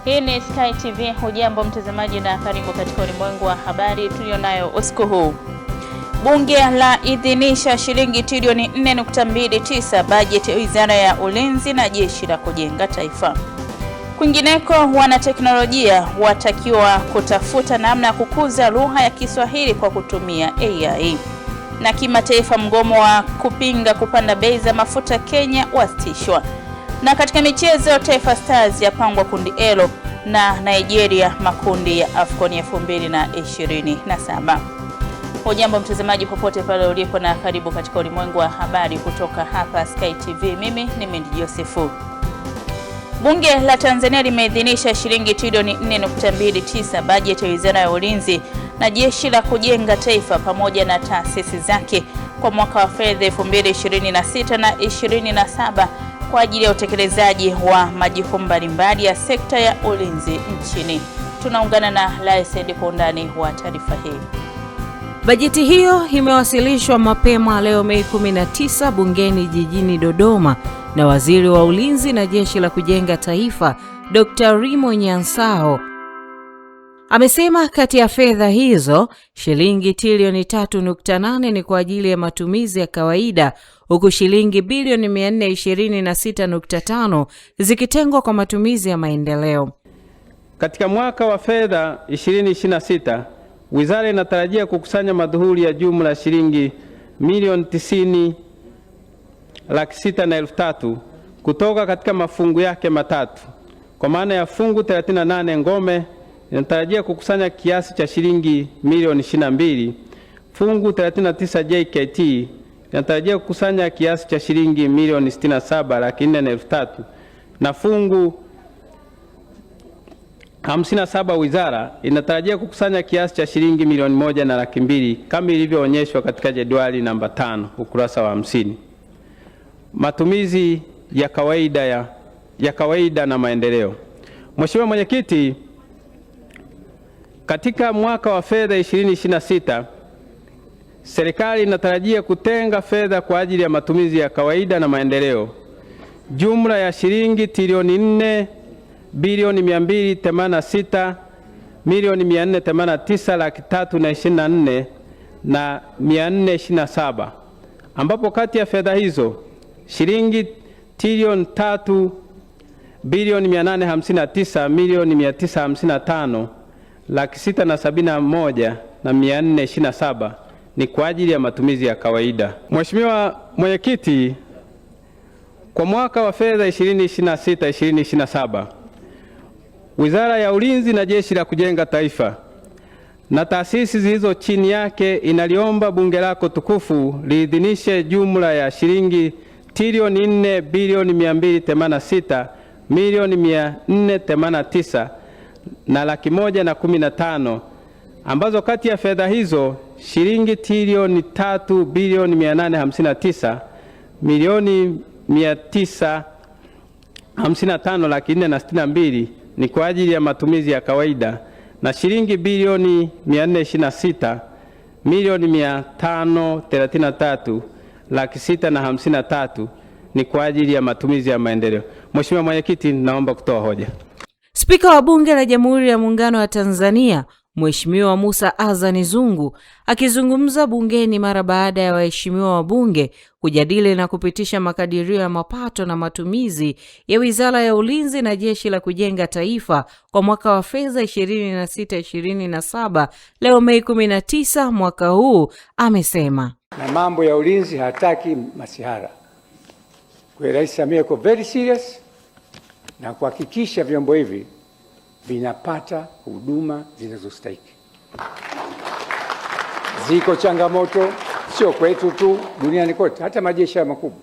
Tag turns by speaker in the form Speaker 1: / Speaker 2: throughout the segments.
Speaker 1: Hii ni Sky TV. Hujambo mtazamaji na karibu katika ulimwengu wa habari tulionayo usiku huu. Bunge la idhinisha shilingi trilioni 4.29 bajeti ya Wizara ya Ulinzi na Jeshi la Kujenga Taifa. Kwingineko, wanateknolojia watakiwa kutafuta namna ya kukuza lugha ya Kiswahili kwa kutumia AI. Na kimataifa, mgomo wa kupinga kupanda bei za mafuta Kenya wasitishwa. Na katika michezo, Taifa Stars yapangwa kundi L na Nigeria makundi ya AFCON 2027. Hujambo mtazamaji popote pale ulipo na karibu katika ulimwengu wa habari kutoka hapa Sky TV. Mimi ni Mindy Josefu. Bunge la Tanzania limeidhinisha shilingi trilioni 4.29 bajeti ya Wizara ya Ulinzi na Jeshi la Kujenga Taifa pamoja na taasisi zake kwa mwaka wa fedha 2026 na 27 kwa ajili ya utekelezaji wa majukumu mbalimbali ya sekta ya ulinzi nchini. Tunaungana na Laisedi kwa undani wa taarifa hii.
Speaker 2: Bajeti hiyo imewasilishwa mapema leo Mei 19 bungeni jijini Dodoma na Waziri wa Ulinzi na Jeshi la Kujenga Taifa, Dr. Rimo Nyansao. Amesema kati ya fedha hizo, shilingi trilioni 3.8 ni kwa ajili ya matumizi ya kawaida, huku shilingi bilioni 426.5 zikitengwa kwa matumizi ya maendeleo.
Speaker 3: Katika mwaka wa fedha 2026, Wizara inatarajia kukusanya maduhuli ya jumla ya shilingi milioni 90,600,000 kutoka katika mafungu yake matatu. Kwa maana ya fungu 38 ngome inatarajia kukusanya kiasi cha shilingi milioni 22. Fungu 39 JKT inatarajia kukusanya kiasi cha shilingi milioni 67,400,000 na fungu 57 wizara inatarajia kukusanya kiasi cha shilingi milioni 1,200,000 kama ilivyoonyeshwa katika jedwali namba 5 ukurasa wa 50. Matumizi ya kawaida na maendeleo. Mheshimiwa Mwenyekiti, katika mwaka wa fedha 2026 serikali inatarajia kutenga fedha kwa ajili ya matumizi ya kawaida na maendeleo jumla ya shilingi trilioni 4 bilioni 286 milioni 489,324 na 427, ambapo kati ya fedha hizo shilingi trilioni 3 bilioni 859 milioni 955 671 na 427 ni kwa ajili ya matumizi ya kawaida. Mheshimiwa Mwenyekiti, kwa mwaka wa fedha 2026-2027 Wizara ya Ulinzi na Jeshi la Kujenga Taifa na taasisi zilizo chini yake inaliomba bunge lako tukufu liidhinishe jumla ya shilingi trilioni 4 bilioni 286 milioni 489 na 115, ambazo kati ya fedha hizo shilingi trilioni 3 bilioni 859 milioni 955,462 ni kwa ajili ya matumizi ya kawaida na shilingi bilioni 426 milioni 533,653 ni kwa ajili ya matumizi ya maendeleo. Mheshimiwa Mwenyekiti, naomba kutoa hoja.
Speaker 2: Spika wa Bunge la Jamhuri ya Muungano wa Tanzania, Mheshimiwa Musa Azani Zungu, akizungumza bungeni mara baada ya waheshimiwa wa bunge kujadili na kupitisha makadirio ya mapato na matumizi ya Wizara ya Ulinzi na Jeshi la Kujenga Taifa kwa mwaka wa fedha 26-27 leo Mei 19 mwaka huu, amesema
Speaker 4: na mambo ya ulinzi hataki masihara. Kwa Rais Samia yuko very serious na kuhakikisha vyombo hivi vinapata huduma zinazostahili. Ziko changamoto, sio kwetu tu, duniani kote, hata majeshi makubwa.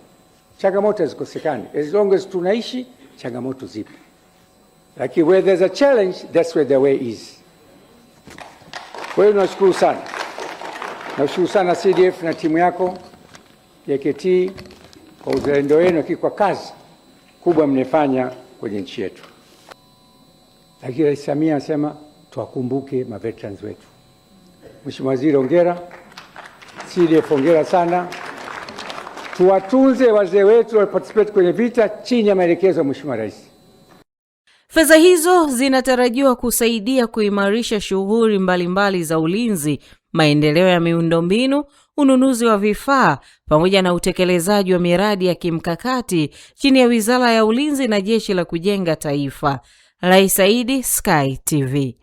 Speaker 4: Changamoto hazikosekani. As long as tunaishi, changamoto zipo. Lakini where there's a challenge, that's where the way is. Kwa hiyo nashukuru sana. Nashukuru sana CDF na timu yako JKT kwa uzalendo wenu, kwa kazi kubwa mnefanya kwenye nchi yetu. Lakini Rais Samia anasema tuwakumbuke maveterans wetu. Mheshimiwa Waziri, hongera. CDF, hongera sana. Tuwatunze wazee wetu waliparticipate kwenye vita chini ya maelekezo ya Mheshimiwa Rais.
Speaker 2: Fedha hizo zinatarajiwa kusaidia kuimarisha shughuli mbalimbali za ulinzi, maendeleo ya miundombinu, ununuzi wa vifaa pamoja na utekelezaji wa miradi ya kimkakati chini ya Wizara ya Ulinzi na Jeshi la Kujenga Taifa. Rai Saidi, Sky TV.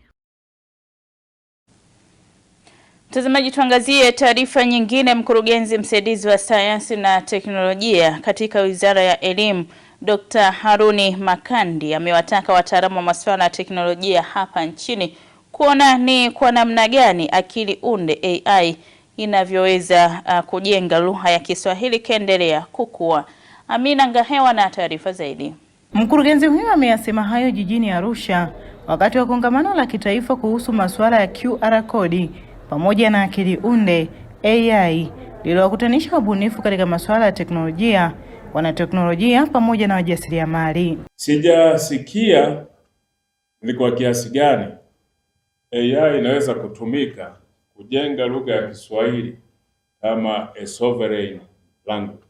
Speaker 1: Mtazamaji, tuangazie taarifa nyingine. Mkurugenzi msaidizi wa sayansi na teknolojia katika Wizara ya Elimu, Dr. Haruni Makandi amewataka wataalamu wa masuala ya teknolojia hapa nchini kuona ni kwa namna gani akili unde AI inavyoweza kujenga lugha ya Kiswahili kaendelea kukua. Amina Ngahewa na taarifa zaidi.
Speaker 5: Mkurugenzi huyo ameyasema hayo jijini Arusha wakati wa kongamano la kitaifa kuhusu masuala ya QR code pamoja na akili unde AI lililowakutanisha wabunifu katika masuala ya teknolojia, wanateknolojia pamoja na wajasiriamali.
Speaker 6: Sijasikia ni kwa kiasi gani AI inaweza kutumika kujenga lugha ya Kiswahili kama a sovereign language.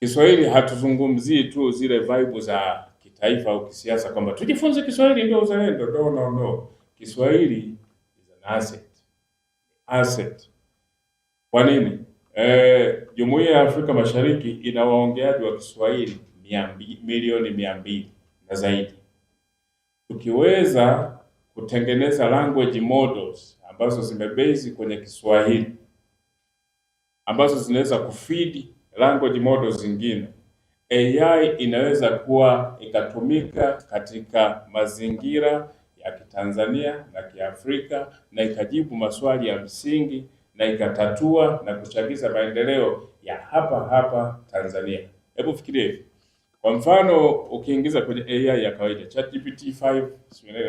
Speaker 6: Kiswahili hatuzungumzii tu zile vibe za kitaifa au kisiasa kwamba tujifunze Kiswahili ndio uzalendo. No. Kiswahili is an asset. Kwa nini? Jumuiya ya Afrika Mashariki ina waongeaji wa Kiswahili milioni 200 na zaidi. Tukiweza kutengeneza language models ambazo zimebase kwenye Kiswahili, ambazo zinaweza kufeed language models zingine, AI inaweza kuwa ikatumika katika mazingira ya Kitanzania na Kiafrika na ikajibu maswali ya msingi na ikatatua na kuchagiza maendeleo ya hapa Tanzania. Hebu fikiria hivi. Kwa mfano, ukiingiza kwenye AI ya kawaida, ChatGPT-5,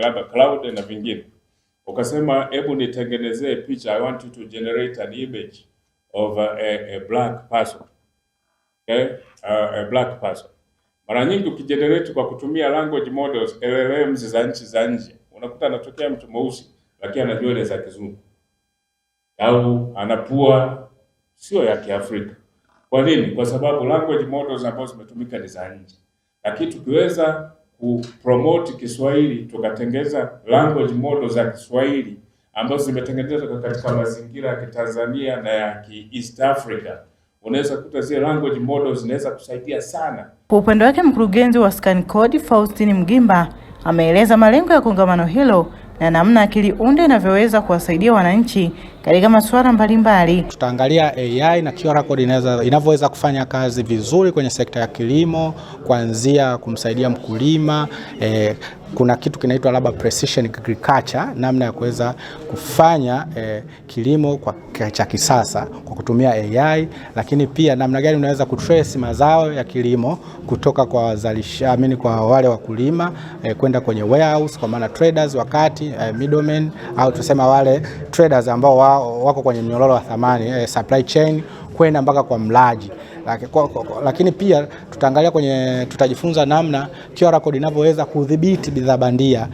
Speaker 6: labda Cloud na vingine, ukasema hebu nitengenezee picha, I want you to generate an image of a black person. Okay? A black person. Mara nyingi ukigenerate kwa kutumia language models, LLMs za nchi za nje, unakuta anatokea mtu mweusi lakini ana nywele za kizungu, au anapua sio ya Kiafrika. Kwa nini? Kwa sababu language models ambazo zimetumika ni za nje. Lakini tukiweza kupromote Kiswahili, tukatengeza language models za Kiswahili ambazo zimetengenezwa katika mazingira ya Kitanzania na ya East Africa, unaweza kukuta zile language models zinaweza kusaidia sana.
Speaker 5: Kwa upande wake, mkurugenzi wa Scan Code Faustine Mgimba ameeleza malengo ya kongamano hilo na namna akili unde inavyoweza kuwasaidia wananchi katika masuala mbalimbali.
Speaker 7: Tutaangalia AI na QR code inavyoweza kufanya kazi vizuri kwenye sekta ya kilimo, kuanzia kumsaidia mkulima. Kuna kitu kinaitwa labda precision agriculture, namna ya kuweza kufanya kilimo cha kisasa kwa kutumia AI, lakini pia namna gani unaweza kutrace mazao ya kilimo kutoka kwa wazalishaji, kwa wale wakulima kwenda kwenye warehouse, kwa maana traders, wakati middlemen, au tusema wale traders ambao wako kwenye mnyororo wa thamani, supply chain, kwenda mpaka kwa mlaji. Lakini pia tutajifunza namna QR code inavyoweza kudhibiti bidhaa bandia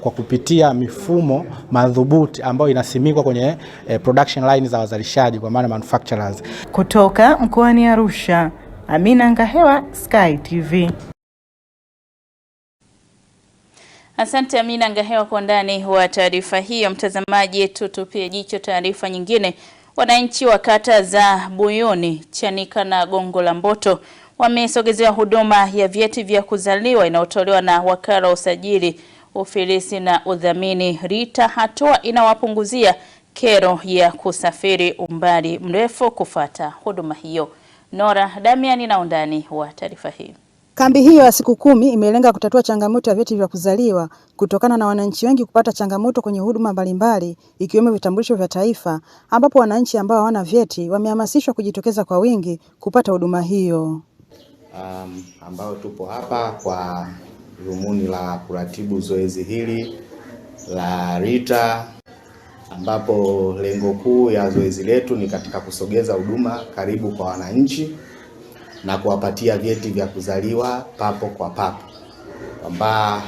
Speaker 7: kwa kupitia mifumo madhubuti ambayo inasimikwa kwenye production line za wazalishaji, kwa maana manufacturers.
Speaker 5: Kutoka mkoani Arusha, Amina Ngahewa, Sky TV.
Speaker 1: Asante Amina Ngahewa kwa ndani wa taarifa hiyo. Mtazamaji, tutupie jicho taarifa nyingine. Wananchi wa kata za Buyuni, Chanika na Gongo la Mboto wamesogezewa huduma ya vyeti vya kuzaliwa inayotolewa na Wakala wa Usajili, Ufilisi na Udhamini RITA, hatua inawapunguzia kero ya kusafiri umbali mrefu kufuata huduma hiyo. Nora Damiani na undani wa taarifa hii.
Speaker 8: Kambi hiyo ya siku 10 imelenga kutatua changamoto ya vyeti vya kuzaliwa kutokana na wananchi wengi kupata changamoto kwenye huduma mbalimbali ikiwemo vitambulisho vya taifa, ambapo wananchi ambao hawana vyeti wamehamasishwa kujitokeza kwa wingi kupata huduma hiyo.
Speaker 9: Ambao tupo hapa kwa dhumuni la kuratibu zoezi hili la RITA, ambapo lengo kuu ya zoezi letu ni katika kusogeza huduma karibu kwa wananchi na kuwapatia vyeti vya kuzaliwa papo kwa papo, kwamba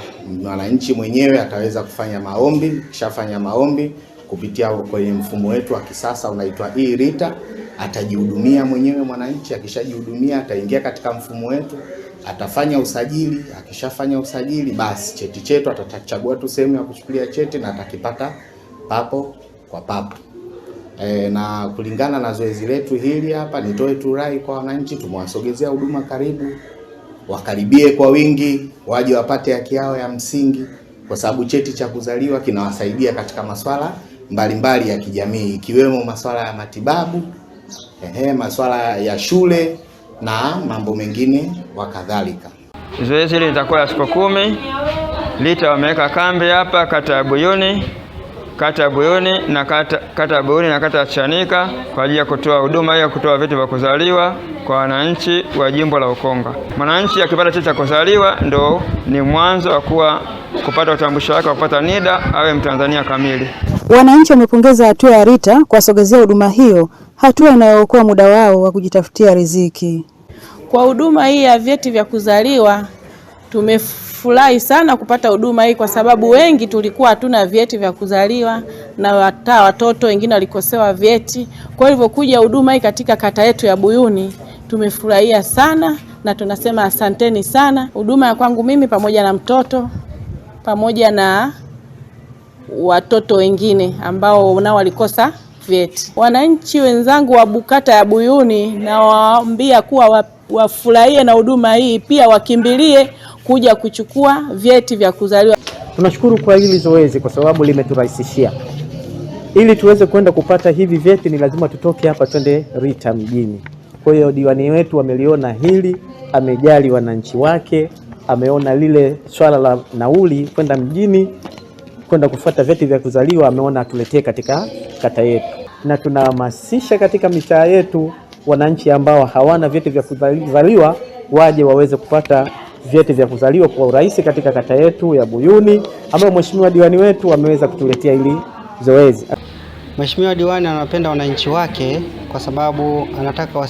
Speaker 9: mwananchi mwenyewe ataweza kufanya maombi, kishafanya maombi kupitia kwenye mfumo wetu wa kisasa unaitwa e-RITA, atajihudumia mwenyewe mwananchi. Akishajihudumia ataingia katika mfumo wetu, atafanya usajili. Akishafanya usajili, basi cheti chetu atachagua tu sehemu ya kuchukulia cheti na atakipata papo kwa papo. Na kulingana na zoezi letu hili hapa, nitoe tu rai kwa wananchi, tumewasogezea huduma karibu, wakaribie kwa wingi, waje wapate haki yao ya msingi, kwa sababu cheti cha kuzaliwa kinawasaidia katika masuala mbalimbali ya kijamii, ikiwemo masuala ya matibabu, masuala ya shule na mambo mengine wakadhalika.
Speaker 10: Zoezi hili litakuwa la siku 10. LITA wameweka kambi hapa kata ya Buyuni na kata ya Chanika kwa ajili ya kutoa huduma ya kutoa vyeti vya kuzaliwa kwa wananchi wa jimbo la Ukonga. Mwananchi akipata cheti cha kuzaliwa ndo ni mwanzo wa kupata utambulisho wake wa kupata NIDA, awe Mtanzania kamili.
Speaker 8: Wananchi wamepongeza hatua ya RITA kuwasogezea huduma hiyo, hatua inayookoa muda wao wa kujitafutia riziki.
Speaker 11: Kwa huduma hii ya vyeti vya kuzaliwa tumefurahi sana kupata huduma hii, kwa sababu wengi tulikuwa hatuna vyeti vya kuzaliwa na hata watoto wengine walikosewa vyeti. Kwa hivyo kuja huduma hii katika kata yetu ya Buyuni tumefurahia sana na tunasema asanteni sana. Huduma ya kwangu mimi pamoja na mtoto pamoja na watoto wengine ambao nao walikosa vyeti. Wananchi wenzangu wa kata ya Buyuni na waambia kuwa wafurahie na huduma hii, pia wakimbilie kuja kuchukua vyeti vya kuzaliwa.
Speaker 12: Tunashukuru kwa hili zoezi kwa sababu limeturahisishia. Ili tuweze kwenda kupata hivi vyeti ni lazima tutoke hapa twende RITA mjini. Kwa hiyo diwani wetu ameliona hili, amejali wananchi wake, ameona lile swala la nauli kwenda mjini kwenda kufuata vyeti vya kuzaliwa, ameona atuletee katika kata yetu. Na tunahamasisha katika mitaa yetu wananchi ambao hawana vyeti vya kuzaliwa waje waweze kupata vyeti vya kuzaliwa kwa urahisi katika kata yetu ya Buyuni, ambayo mheshimiwa diwani wetu ameweza kutuletea hili zoezi.
Speaker 13: Mheshimiwa diwani anapenda wananchi wake kwa sababu anataka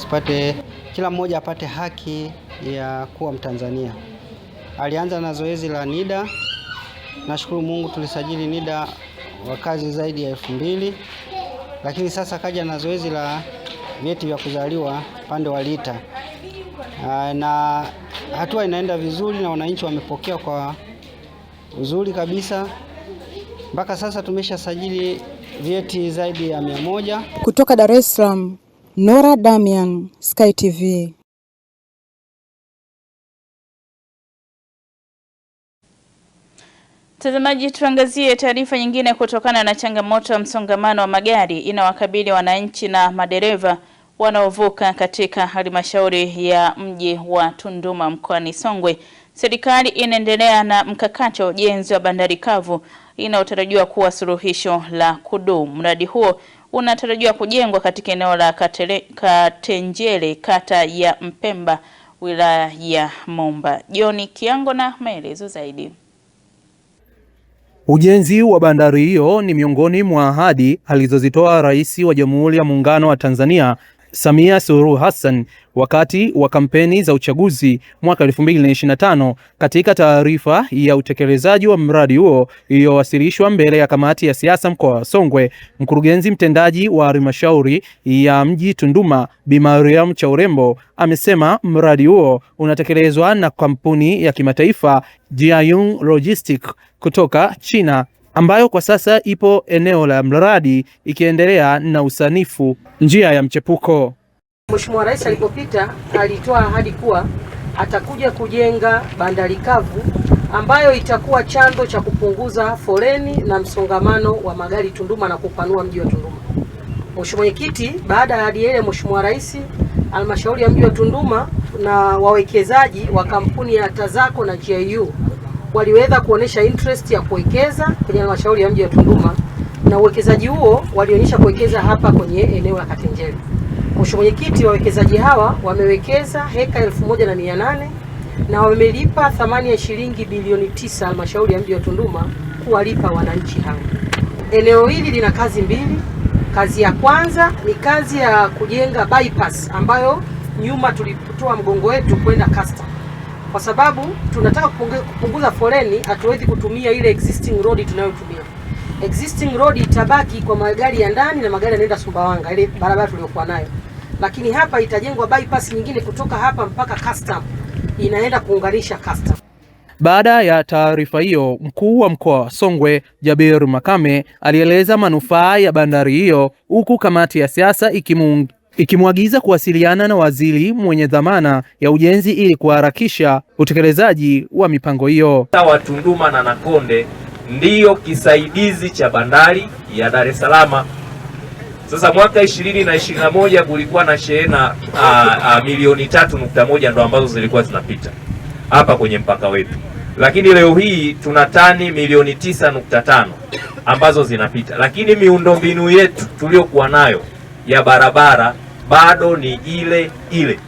Speaker 13: kila mmoja apate haki ya kuwa Mtanzania. Alianza na zoezi la NIDA. Nashukuru Mungu tulisajili NIDA wakazi zaidi ya 2000, lakini sasa kaja na zoezi la vyeti vya kuzaliwa pande wa LITA. Na hatua inaenda vizuri na wananchi wamepokea kwa uzuri kabisa. Mpaka sasa tumeshasajili vyeti zaidi ya 100.
Speaker 8: Kutoka Dar es Salaam, Nora Damian, Sky TV.
Speaker 1: Mtazamaji, tuangazie taarifa nyingine kutokana na changamoto ya msongamano wa magari inawakabili wananchi na madereva wanaovuka katika halmashauri ya mji wa Tunduma mkoani Songwe. Serikali inaendelea na mkakati wa ujenzi wa bandari kavu inayotarajiwa kuwa suluhisho la kudumu. Mradi huo unatarajiwa kujengwa katika eneo la Katenjele, kata ya Mpemba, wilaya ya Momba. Joni Kiango na maelezo zaidi.
Speaker 14: Ujenzi wa bandari hiyo ni miongoni mwa ahadi alizozitoa Rais wa Jamhuri ya Muungano wa Tanzania Samia Suluhu Hassan wakati wa kampeni za uchaguzi mwaka 2025. Katika taarifa ya utekelezaji wa mradi huo iliyowasilishwa mbele ya kamati ya siasa mkoa wa Songwe, mkurugenzi mtendaji wa halmashauri ya mji Tunduma Bi Mariam Chaurembo amesema mradi huo unatekelezwa na kampuni ya kimataifa Jiaying Logistics kutoka China, ambayo kwa sasa ipo eneo la mradi ikiendelea na usanifu njia ya mchepuko.
Speaker 15: Mheshimiwa Rais alipopita alitoa ahadi kuwa atakuja kujenga bandari kavu ambayo itakuwa chanzo cha kupunguza foleni na msongamano wa magari Tunduma na kupanua mji wa Tunduma. Mheshimiwa Mwenyekiti, baada ya ahadi ile Mheshimiwa Rais, halmashauri ya mji wa Tunduma na wawekezaji wa kampuni ya Tazako na GIU waliweza kuonesha interest ya kuwekeza kwenye halmashauri ya mji wa Tunduma, na uwekezaji huo walionyesha kuwekeza hapa kwenye eneo la Katenjele. Mheshimiwa Mwenyekiti, wawekezaji hawa wamewekeza heka 1800 na wamelipa thamani ya shilingi bilioni 9 halmashauri ya mji wa Tunduma kuwalipa wananchi hao. Eneo hili lina kazi mbili. Kazi ya kwanza ni kazi ya kujenga bypass ambayo nyuma tulipotoa mgongo wetu kwenda custom. Kwa sababu tunataka kupunguza foleni, hatuwezi kutumia ile existing road tunayotumia. Existing road itabaki kwa magari ya ndani na magari yanaenda Sumbawanga, ile barabara tuliyokuwa nayo. Lakini hapa itajengwa bypass nyingine kutoka hapa mpaka custom inaenda kuunganisha custom.
Speaker 14: Baada ya taarifa hiyo, mkuu wa mkoa wa Songwe Jabir Makame alieleza manufaa ya bandari hiyo, huku kamati ya siasa ikimwagiza kuwasiliana na waziri mwenye dhamana ya ujenzi ili kuharakisha utekelezaji wa mipango hiyo.
Speaker 16: wa Tunduma na Nakonde ndiyo kisaidizi cha bandari ya Dar es Salaam. Sasa mwaka 2021 kulikuwa na shehena milioni 3.1 ndo ambazo zilikuwa zinapita hapa kwenye mpaka wetu, lakini leo hii tuna tani milioni 9.5 ambazo zinapita, lakini miundombinu yetu tuliokuwa nayo ya barabara bado ni ile ile.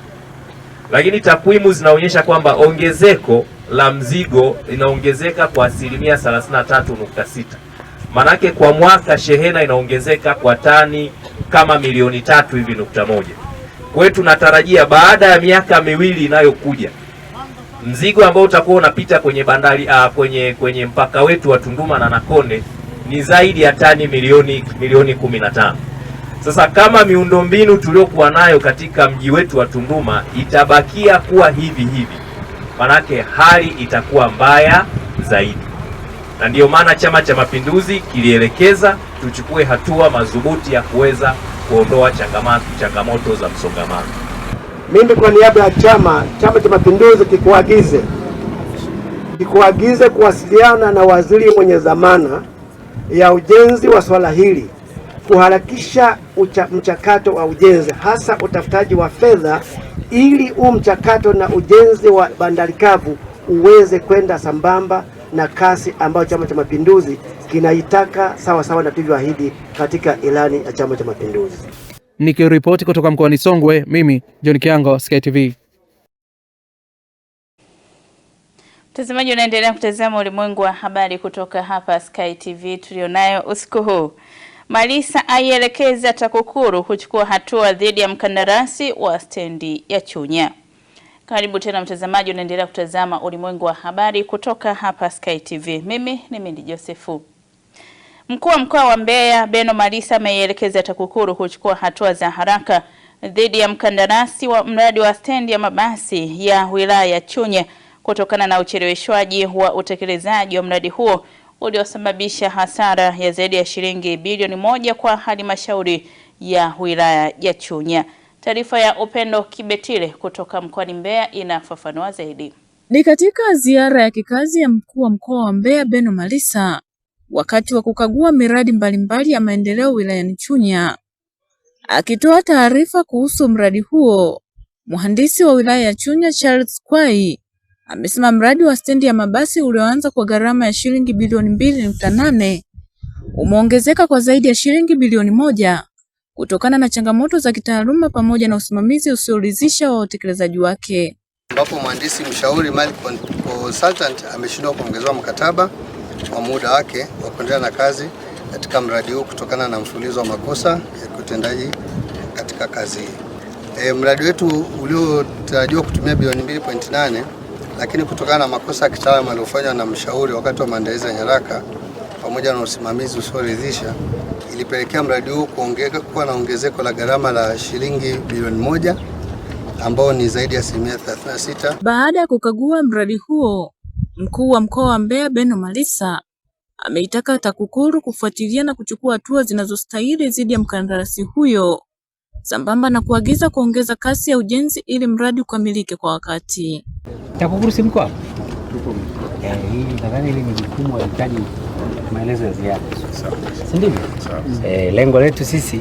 Speaker 16: Lakini takwimu zinaonyesha kwamba ongezeko la mzigo linaongezeka kwa 33.6. Manake kwa mwaka shehena inaongezeka kwa tani kama milioni 3 hivi nukta moja. Kwa hiyo tunatarajia baada ya miaka miwili inayokuja mzigo ambao utakuwa unapita kwenye bandari kwenye mpaka wetu wa Tunduma na Nakonde ni zaidi ya tani milioni 15. Sasa kama miundombinu tuliokuwa nayo katika mji wetu wa Tunduma itabakia kuwa hivi, manake hali itakuwa mbaya zaidi. Na ndiyo maana Chama cha Mapinduzi kilielekeza tuchukue hatua madhubuti ya kuweza kuondoa changamoto za msongamano.
Speaker 17: Mimi kwa niaba ya Chama cha Mapinduzi kikuagize kuwasiliana na waziri mwenye dhamana ya ujenzi wa swala hili kuharakisha mchakato wa ujenzi, hasa utafutaji wa fedha ili mchakato na ujenzi wa bandari kavu uweze kwenda sambamba na kasi ambayo Chama cha Mapinduzi kinaitaka, sawa na tulivyoahidi katika ilani ya Chama cha Mapinduzi.
Speaker 14: Nikiripoti kutoka mkoani Songwe, mimi John Kiango, Sky TV.
Speaker 1: Mtazamaji, unaendelea kutazama ulimwengu wa habari kutoka hapa Sky TV tulionayo usiku huu. Malisa aielekeza TAKUKURU kuchukua hatua dhidi ya mkandarasi wa stendi ya Chunya. Karibu tena mtazamaji, unaendelea kutazama ulimwengu wa habari kutoka hapa Sky TV. Mimi ni Mindi Josefu. Mkuu wa mkoa wa Mbeya Beno Malisa ameielekeza TAKUKURU kuchukua hatua za haraka dhidi ya mkandarasi wa mradi wa stendi ya mabasi ya wilaya ya Chunya kutokana na ucheleweshwaji wa utekelezaji wa mradi huo uliosababisha hasara ya zaidi ya shilingi bilioni 1 kwa halmashauri ya wilaya ya Chunya. Taarifa ya Upendo Kibetile kutoka mkoani Mbeya inafafanua zaidi.
Speaker 18: Ni katika ziara ya kikazi ya mkuu wa mkoa wa Mbeya Beno Malisa wakati wa kukagua miradi mbalimbali ya maendeleo wilayani Chunya. Akitoa taarifa kuhusu mradi huo, mhandisi wa wilaya ya Chunya Charles Kwai amesema mradi wa stendi ya mabasi ulioanza kwa gharama ya shilingi bilioni 2.8 umeongezeka kwa zaidi ya shilingi bilioni 1 kutokana na changamoto za kitaaluma pamoja na usimamizi usioridhisha wa utekelezaji wake.
Speaker 19: Ambapo mhandisi mshauri Mali Consultant ameshindwa kuongezewa mkataba wa muda wake wa kuendelea na kazi katika mradi huu kutokana na mfululizo wa makosa ya utendaji katika kazi hii. Mradi wetu uliotarajiwa kutumia bilioni 2.8 lakini kutokana na makosa ya kitaalamu aliyofanywa na mshauri wakati wa maandalizi ya nyaraka pamoja na usimamizi usioridhisha ilipelekea mradi huu kuwa na ongezeko la gharama la shilingi bilioni 1 ambao ni zaidi ya 36%.
Speaker 18: Baada ya kukagua mradi huo, mkuu wa mkoa wa Mbeya Beno Malisa ameitaka TAKUKURU kufuatilia na kuchukua hatua zinazostahili dhidi ya mkandarasi huyo sambamba na kuagiza kuongeza kasi ya ujenzi ili mradi ukamilike kwa wakati.
Speaker 20: TAKUKURU si mkoa? Hii nadhani hili ni jukumu linahitaji maelezo ya ziada. Si ndivyo? Lengo letu sisi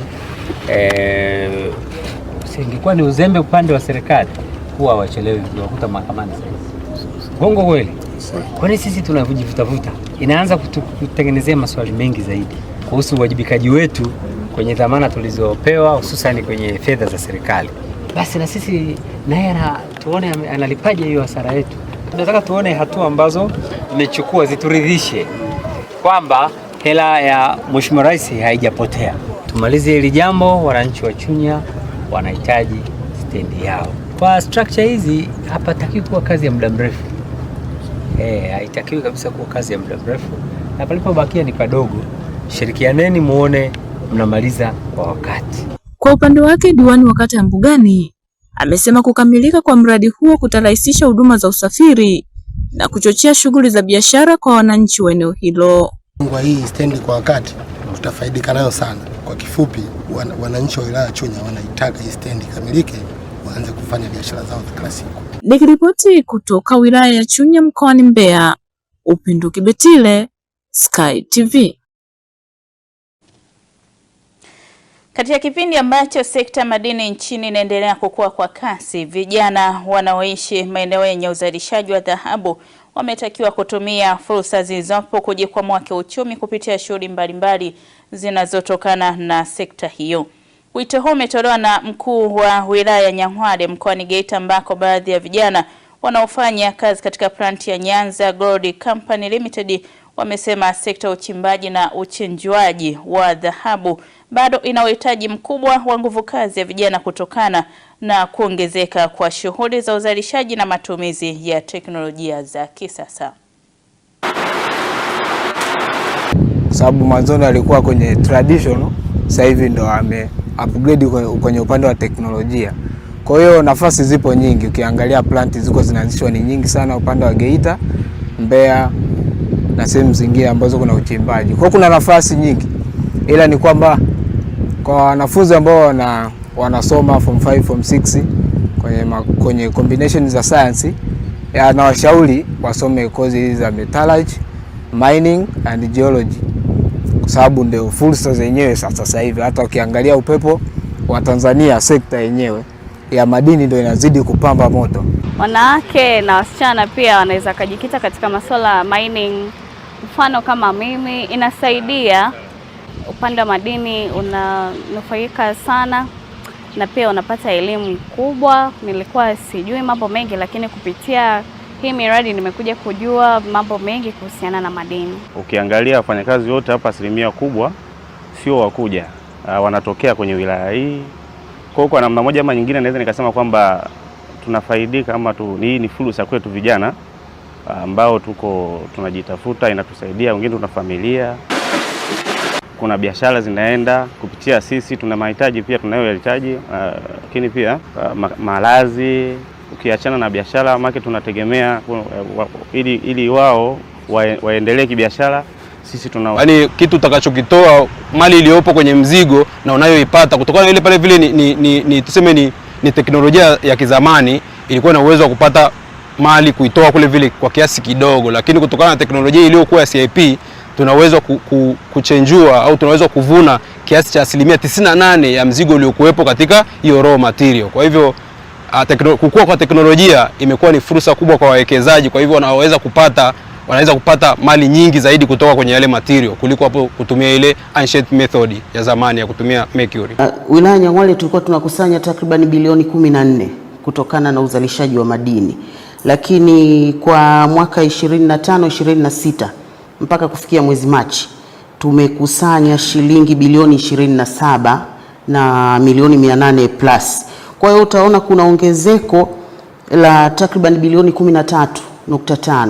Speaker 20: singekuwa ni uzembe upande wa serikali kuwa wachelewe kuwakuta mahakamani sasa. Gongo kweli. Kwani sisi tunavujivutavuta. Inaanza kutengenezea maswali mengi zaidi kuhusu uwajibikaji wetu kwenye dhamana tulizopewa hususan kwenye fedha za serikali. Basi na sisi naye tuone analipaje hiyo hasara yetu. Tunataka tuone hatua ambazo tumechukua zituridhishe kwamba hela ya Mheshimiwa Rais haijapotea. Tumalize hili jambo, wananchi wa Chunya wanahitaji stendi yao. Kwa structure hizi hapatakiwi kuwa kazi ya muda mrefu. Haitakiwi kabisa kuwa kazi ya muda mrefu. Na palipobakia ni padogo. Shirikianeni muone mnamaliza kwa wakati.
Speaker 18: Kwa upande wake diwani wa kata ya Mbugani amesema kukamilika kwa mradi huo kutarahisisha huduma za usafiri na kuchochea shughuli za biashara kwa wananchi wa eneo hilo.
Speaker 21: Kwa hii stendi kwa wakati tutafaidika nayo sana. Kwa kifupi, wananchi wa wilaya ya Chunya wanaitaka hii stendi kamilike, waanze kufanya biashara zao za kila siku.
Speaker 18: Nikiripoti kutoka wilaya ya Chunya mkoani Mbeya, Upendo Kibetile, Sky TV.
Speaker 1: Katika kipindi ambacho sekta madini nchini inaendelea kukua kwa kasi, vijana wanaoishi maeneo yenye uzalishaji wa dhahabu wametakiwa kutumia fursa zilizopo kujikwamua kiuchumi kupitia shughuli mbalimbali zinazotokana na sekta hiyo. Wito huu umetolewa na mkuu wa wilaya ya Nyang'hwale mkoani Geita, ambako baadhi ya vijana wanaofanya kazi katika planti ya Nyanza Gold Company Limited wamesema sekta ya uchimbaji na uchenjuaji wa dhahabu bado ina uhitaji mkubwa wa nguvu kazi ya vijana kutokana na kuongezeka kwa shughuli za uzalishaji na matumizi ya teknolojia za kisasa.
Speaker 22: Sababu mwanzoni alikuwa kwenye traditional, sasa hivi ndo ame upgrade kwenye upande wa teknolojia. Kwa hiyo nafasi zipo nyingi, ukiangalia plant ziko zinaanzishwa ni nyingi sana upande wa Geita, Mbeya na sehemu zingine ambazo kuna uchimbaji. Kwa hiyo kuna nafasi nyingi. Ila ni kwamba kwa wanafunzi ambao wanasoma form 5 form 6 kwenye combination za science, na washauri wasome kozi hizi za metallurgy, mining and geology, kwa sababu ndio fursa zenyewe sasa hivi. Hata ukiangalia upepo wa Tanzania, sekta yenyewe ya madini ndio inazidi kupamba moto.
Speaker 23: Wanawake na wasichana pia wanaweza kujikita katika masuala ya mining. Mfano kama mimi, inasaidia upande wa madini, unanufaika sana na pia unapata elimu kubwa. Nilikuwa sijui mambo mengi, lakini kupitia hii miradi nimekuja kujua mambo mengi kuhusiana na madini.
Speaker 24: Ukiangalia wafanyakazi wote hapa, asilimia kubwa sio wakuja, wanatokea kwenye wilaya hii. Kwa namna moja ama nyingine naweza nikasema kwamba tunafaidika ama hii ni fursa kwetu vijana ambao tunajitafuta, inatusaidia. Wengine tuna familia, kuna biashara zinaenda kupitia sisi, tuna mahitaji pia tunayohitaji, lakini pia malazi. Ukiachana na biashara, maana tunategemea ili wao waendelee kibiashara, sisi
Speaker 25: yaani kitu utakachokitoa, mali iliyopo kwenye mzigo na unayoipata kutokana na ile pale vile tuseme ni teknolojia ya kizamani, ilikuwa na uwezo wa kupata mali kuitoa kule vile kwa kiasi kidogo, lakini kutokana na teknolojia iliyokuwa ya CIP tunaweza kuchenjua au tunaweza kuvuna kiasi cha 98% ya mzigo uliokuwepo katika hiyo raw material. Kwa hivyo kukua kwa teknolojia imekuwa ni fursa kubwa kwa wawekezaji. Kwa hivyo wanaweza kupata mali nyingi zaidi kutoka kwenye yale material kuliko hapo kutumia ile ancient method ya zamani ya kutumia mercury.
Speaker 26: Wilaya ya Nyang'hwale tulikuwa tunakusanya takriban bilioni 14 kutokana na uzalishaji wa madini, lakini kwa mwaka 25-26 mpaka kufikia mwezi Machi tumekusanya shilingi bilioni 27 na milioni 800 plus. Kwa hiyo utaona kuna ongezeko la takriban bilioni 13.5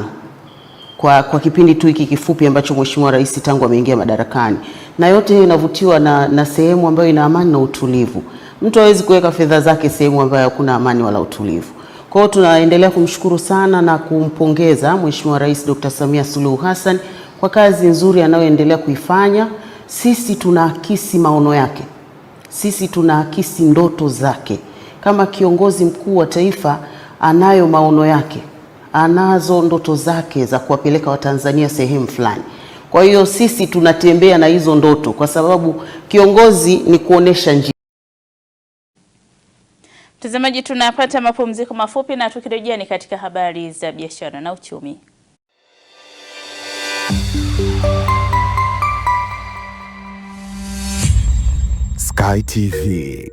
Speaker 26: kwa kipindi tu hiki kifupi ambacho Mheshimiwa Rais tangu ameingia madarakani. Na yote hiyo inavutiwa na sehemu ambayo ina amani na utulivu. Mtu hawezi kuweka fedha zake sehemu ambayo hakuna amani wala utulivu. Kwa hiyo tunaendelea kumshukuru sana na kumpongeza Mheshimiwa Rais Dr. Samia Suluhu Hassan kwa kazi nzuri anayoendelea kuifanya. Sisi tunaakisi maono yake. Sisi tunaakisi ndoto zake. Kama kiongozi mkuu wa taifa, anayo maono yake, anazo ndoto zake za kuwapeleka Watanzania sehemu fulani. Kwa hiyo sisi tunatembea na hizo ndoto, kwa sababu kiongozi ni kuonesha njia.
Speaker 1: Mtazamaji, tunapata mapumziko mafupi na tukirejea ni katika habari za biashara na uchumi.
Speaker 27: Sky TV.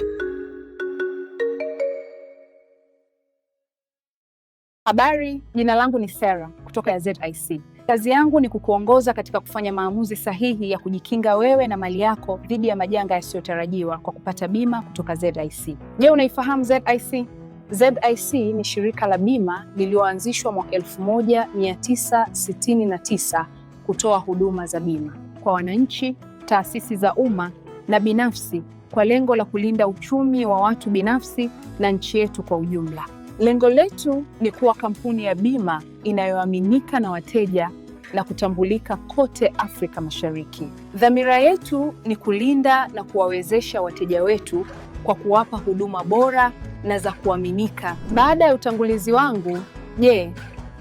Speaker 28: Habari, jina langu ni Sarah kutoka ZIC. Kazi yangu ni kukuongoza katika kufanya maamuzi sahihi ya kujikinga wewe na mali yako dhidi ya majanga yasiyotarajiwa kwa kupata bima kutoka ZIC. Je, unaifahamu ZIC? ZIC ni shirika la bima lililoanzishwa mwaka 1969 kutoa huduma za bima kwa wananchi, taasisi za umma na binafsi kwa lengo la kulinda uchumi wa watu binafsi na nchi yetu kwa ujumla. Lengo letu ni kuwa kampuni ya bima inayoaminika na wateja na kutambulika kote Afrika Mashariki. Dhamira yetu ni kulinda na kuwawezesha wateja wetu kwa kuwapa huduma bora na za kuaminika. Baada ya utangulizi wangu, je,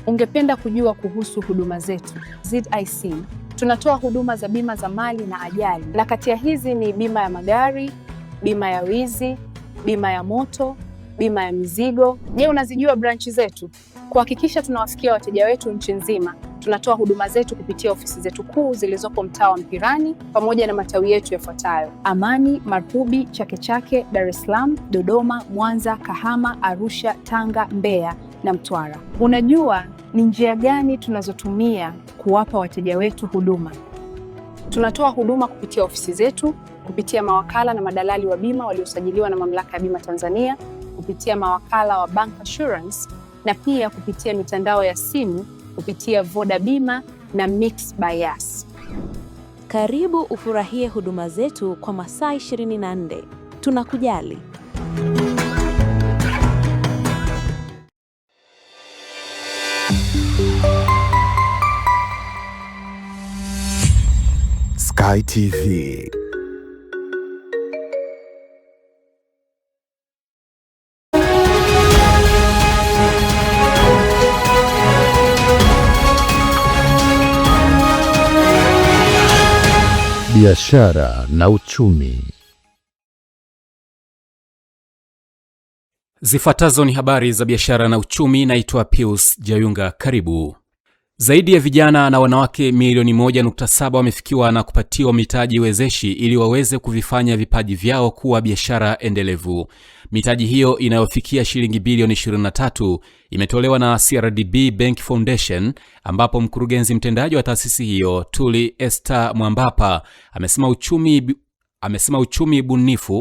Speaker 28: ungependa kujua kuhusu huduma zetu? ZIC tunatoa huduma za bima za mali na ajali, na kati ya hizi ni bima ya magari, bima ya wizi, bima ya moto, bima ya mizigo. Je, unazijua branchi zetu? Kuhakikisha tunawafikia wateja wetu nchi nzima, tunatoa huduma zetu kupitia ofisi zetu kuu zilizopo mtaa wa Mpirani pamoja na matawi yetu yafuatayo: Amani, Marhubi, Chake Chake, Dar es Salaam, Dodoma, Mwanza, Kahama, Arusha, Tanga, Mbeya na Mtwara. Unajua ni njia gani tunazotumia kuwapa wateja wetu huduma? Tunatoa huduma kupitia ofisi zetu, kupitia mawakala na madalali wa bima waliosajiliwa na Mamlaka ya Bima Tanzania, kupitia mawakala wa Bank Assurance na pia kupitia mitandao ya simu kupitia Voda Bima na Mix by Yas.
Speaker 2: Karibu ufurahie huduma zetu kwa masaa 24. Tunakujali.
Speaker 27: Sky TV. Biashara na uchumi.
Speaker 3: Zifuatazo ni habari za biashara na uchumi. Naitwa Pius Jayunga. Karibu. Zaidi ya vijana na wanawake milioni 1.7 wamefikiwa na kupatiwa mitaji wezeshi ili waweze kuvifanya vipaji vyao kuwa biashara endelevu. Mitaji hiyo inayofikia shilingi bilioni 23 imetolewa na CRDB Bank Foundation, ambapo mkurugenzi mtendaji wa taasisi hiyo Tuli Esther Mwambapa amesema uchumi bunifu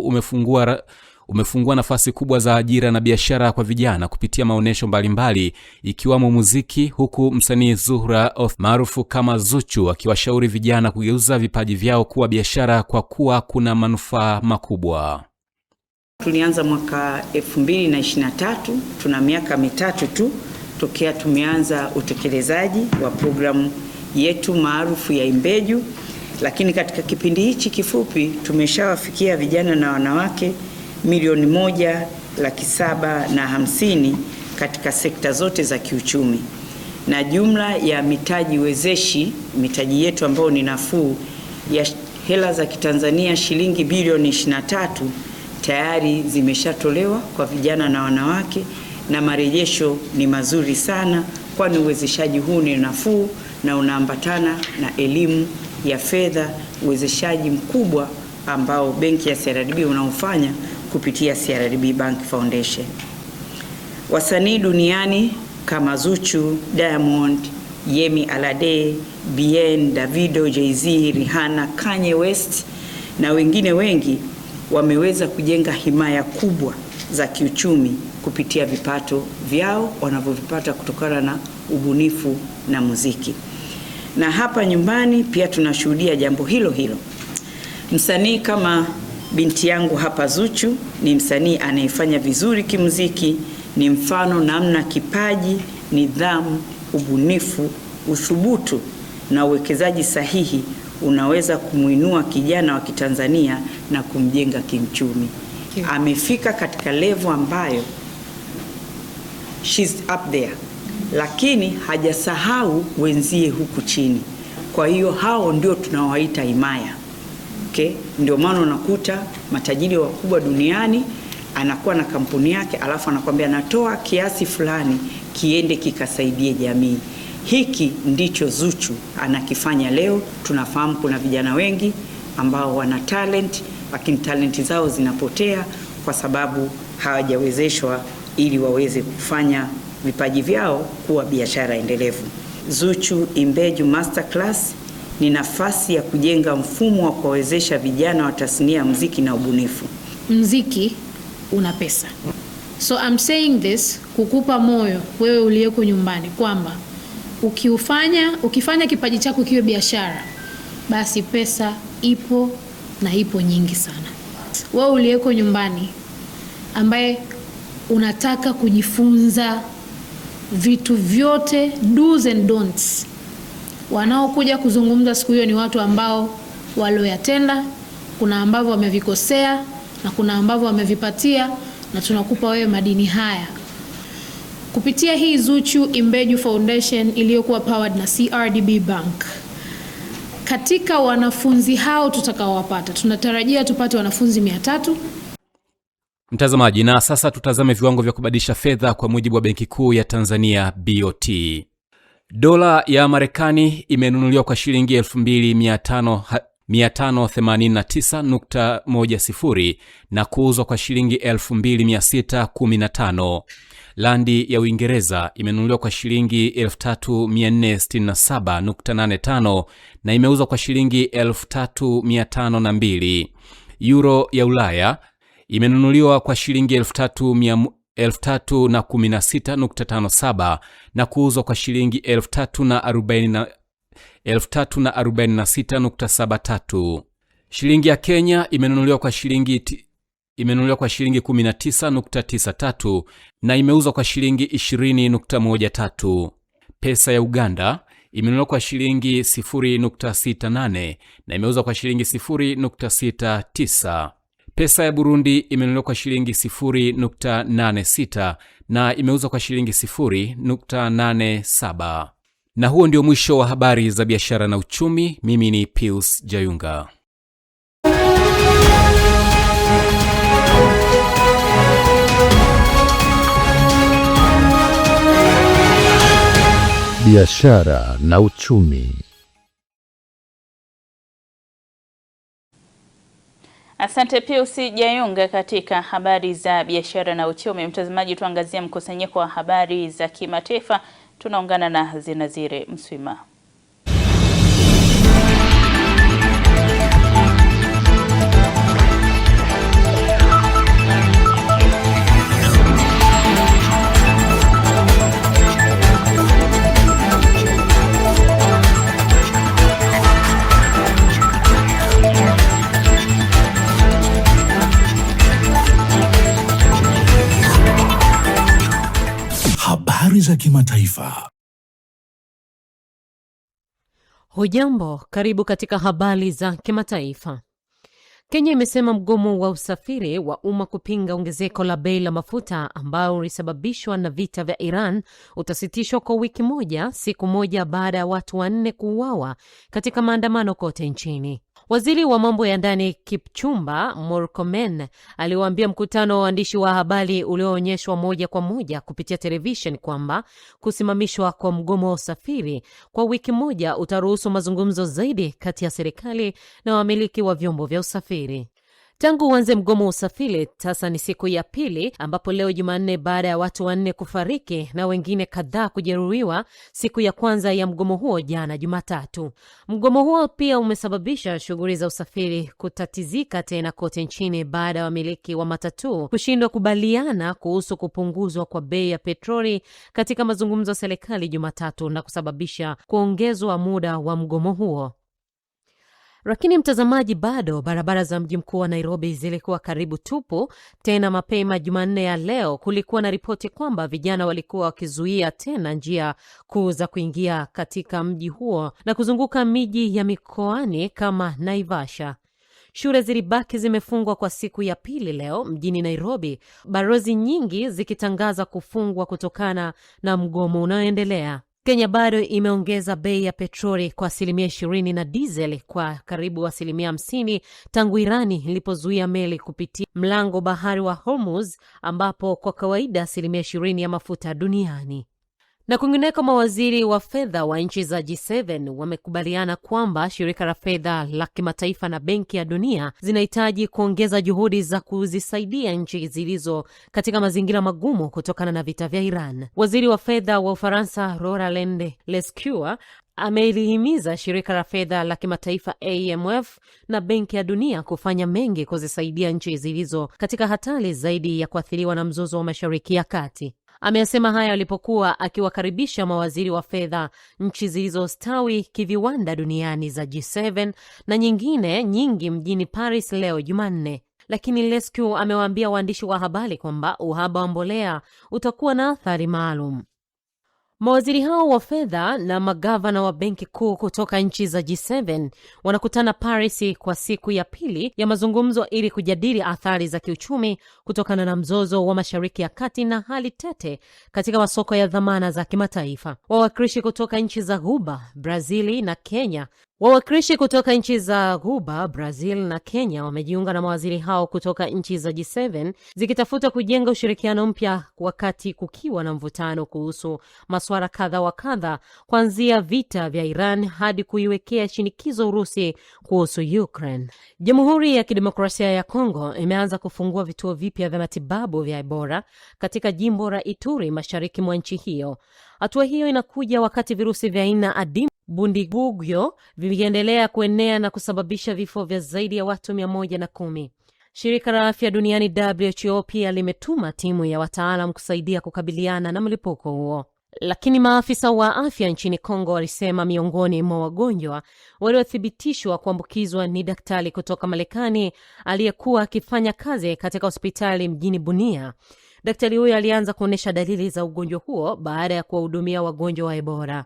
Speaker 3: umefungua nafasi kubwa za ajira na biashara kwa vijana kupitia maonesho mbalimbali ikiwamo muziki, huku msanii Zuhra maarufu kama Zuchu akiwashauri vijana kugeuza vipaji vyao kuwa biashara kwa kuwa kuna manufaa makubwa.
Speaker 4: Tulianza mwaka 2023, tuna miaka mitatu tu tokea tumeanza utekelezaji wa programu yetu maarufu ya Imbeju, lakini katika kipindi hichi kifupi tumeshawafikia vijana na wanawake milioni 1,750,000 katika sekta zote za kiuchumi, na jumla ya mitaji wezeshi, mitaji yetu ambayo ni nafuu ya hela za kitanzania shilingi bilioni 23 tayari zimeshatolewa kwa vijana na wanawake, na marejesho ni mazuri sana, kwani uwezeshaji huu ni nafuu na unaambatana na elimu ya fedha, uwezeshaji mkubwa ambao benki ya CRDB unaofanya kupitia CRDB Bank Foundation. Wasanii duniani kama Zuchu, Diamond, Yemi Alade, Bien, Davido, Jay-Z, Rihanna, Kanye West na wengine wengi wameweza kujenga himaya kubwa za kiuchumi kupitia vipato vyao wanavyovipata kutokana na ubunifu na muziki. Na hapa nyumbani pia tunashuhudia jambo hilo hilo. Msanii kama binti yangu hapa Zuchu ni msanii anayefanya vizuri kimuziki, ni mfano namna kipaji, nidhamu, ubunifu, uthubutu na uwekezaji sahihi unaweza kumuinua kijana wa Kitanzania na kumjenga kimchumi. Amefika katika level ambayo she's up there, lakini hajasahau wenzie huku chini. Kwa hiyo hao ndio tunawaita himaya. Okay? Ndio maana unakuta matajiri wakubwa duniani anakuwa na kampuni yake, alafu anakuambia natoa kiasi fulani kiende kikasaidie jamii. Hiki ndicho Zuchu anakifanya leo. Tunafahamu kuna vijana wengi ambao wana talent, lakini talenti zao zinapotea kwa sababu hawajawezeshwa ili waweze kufanya vipaji vyao kuwa biashara endelevu. Zuchu Imbeju Masterclass ni nafasi ya kujenga mfumo wa kuwawezesha vijana wa tasnia ya muziki na ubunifu.
Speaker 5: Muziki una pesa. So I'm saying this kukupa moyo wewe uliyeko nyumbani kwamba ukifanya kipaji chako kiwe biashara, basi pesa ipo na ipo nyingi sana. Wewe uliyeko nyumbani ambaye unataka kujifunza vitu vyote, do's and don'ts. Wanaokuja kuzungumza siku hiyo ni watu ambao walioyatenda, kuna ambavyo wamevikosea na kuna ambavyo wamevipatia, na tunakupa wewe madini haya. Kupitia hii Zuchu Imbeju Foundation iliyokuwa powered na CRDB Bank. Katika wanafunzi hao tutakaowapata, tunatarajia tupate wanafunzi 300.
Speaker 3: Mtazamaji, na sasa tutazame viwango vya kubadilisha fedha kwa mujibu wa Benki Kuu ya Tanzania BOT. Dola ya Marekani imenunuliwa kwa shilingi 2589.10 na kuuzwa kwa shilingi 2615. Landi ya Uingereza imenunuliwa kwa shilingi 3467.85 na imeuzwa kwa shilingi 3502. Euro ya Ulaya imenunuliwa kwa shilingi 3016.57 na kuuzwa kwa shilingi 3046.73. Shilingi ya Kenya imenunuliwa kwa shilingi 19.93 na imeuzwa kwa shilingi 20.13. Pesa ya Uganda imenunuliwa kwa shilingi 0.68 na imeuzwa kwa shilingi 0.69. Pesa ya Burundi imenunuliwa kwa shilingi 0.86 na imeuzwa kwa shilingi 0.87. Na huo ndio mwisho wa habari za biashara na uchumi. Mimi ni Pius Jayunga.
Speaker 27: Biashara na uchumi.
Speaker 1: Asante Pius Jayunga katika habari za biashara na uchumi. Mtazamaji, tuangazie mkusanyiko wa habari za kimataifa. Tunaungana na Zinazire Mswima.
Speaker 6: Habari za kimataifa.
Speaker 7: Hujambo, karibu katika habari za kimataifa. Kenya imesema mgomo wa usafiri wa umma kupinga ongezeko la bei la mafuta ambao ulisababishwa na vita vya Iran utasitishwa kwa wiki moja, siku moja baada ya watu 4 kuuawa katika maandamano kote nchini. Waziri wa mambo ya ndani Kipchumba Murkomen aliwaambia mkutano wa waandishi wa habari ulioonyeshwa moja kwa moja kupitia television kwamba kusimamishwa kwa mgomo wa usafiri kwa wiki moja utaruhusu mazungumzo zaidi kati ya serikali na wamiliki wa vyombo vya usafiri. Tangu uanze mgomo wa usafiri sasa ni siku ya pili, ambapo leo Jumanne baada ya watu 4 kufariki na wengine kadhaa kujeruhiwa siku ya kwanza ya mgomo huo jana Jumatatu. Mgomo huo pia umesababisha shughuli za usafiri kutatizika tena kote nchini baada ya wamiliki wa matatu kushindwa kubaliana kuhusu kupunguzwa kwa bei ya petroli katika mazungumzo ya serikali Jumatatu na kusababisha kuongezwa muda wa mgomo huo. Lakini mtazamaji, bado barabara za mji mkuu wa Nairobi zilikuwa karibu tupu. Tena mapema Jumanne ya leo kulikuwa na ripoti kwamba vijana walikuwa wakizuia tena njia kuu za kuingia katika mji huo na kuzunguka miji ya mikoani kama Naivasha. Shule zilibaki zimefungwa kwa siku ya pili leo mjini Nairobi, balozi nyingi zikitangaza kufungwa kutokana na mgomo unaoendelea. Kenya bado imeongeza bei ya petroli kwa 20% na diesel kwa karibu 50% tangu Irani ilipozuia meli kupitia mlango bahari wa Hormuz, ambapo kwa kawaida 20% ya mafuta duniani. Na kwingineko, mawaziri wa fedha wa nchi za G7 wamekubaliana kwamba shirika la fedha la kimataifa na Benki ya Dunia zinahitaji kuongeza juhudi za kuzisaidia nchi zilizo katika mazingira magumu kutokana na vita vya Iran. Waziri wa fedha wa Ufaransa Roland Lescure amelihimiza shirika la fedha la kimataifa IMF na Benki ya Dunia kufanya mengi kuzisaidia nchi zilizo katika hatari zaidi ya kuathiriwa na mzozo wa Mashariki ya Kati. Amesema haya alipokuwa akiwakaribisha mawaziri wa fedha nchi zilizostawi kiviwanda duniani za G7 na nyingine nyingi mjini Paris leo Jumanne. Lakini Lesku amewaambia waandishi wa habari kwamba uhaba wa mbolea utakuwa na athari maalum. Mawaziri hao wa fedha na magavana wa benki kuu kutoka nchi za G7 wanakutana Paris kwa siku ya pili ya mazungumzo ili kujadili athari za kiuchumi kutokana na mzozo wa Mashariki ya Kati na hali tete katika masoko ya dhamana za kimataifa. Wawakilishi kutoka nchi za Ghuba, Brazil na Kenya wamejiunga na mawaziri hao kutoka nchi za G7 zikitafuta kujenga ushirikiano mpya wakati kukiwa na mvutano kuhusu masuala kadha wa kadha, kuanzia vita vya Iran hadi kuiwekea shinikizo Urusi kuhusu Ukraine. Jamhuri ya Kidemokrasia ya Kongo imeanza kufungua vituo vipya vya matibabu vya Ebola katika jimbo la Ituri mashariki mwa nchi hiyo. Hatua hiyo inakuja wakati virusi vya aina adimu Bundibugyo vikiendelea kuenea na kusababisha vifo vya zaidi ya watu 110. Shirika la Afya Duniani WHO pia limetuma timu ya wataalam kusaidia kukabiliana na mlipuko huo. Lakini maafisa wa afya nchini Kongo walisema miongoni mwa wagonjwa waliothibitishwa kuambukizwa ni daktari kutoka Marekani aliyekuwa akifanya kazi katika hospitali mjini Bunia. Daktari huyo alianza kuonesha dalili za ugonjwa huo baada ya kuwahudumia wagonjwa wa Ebola.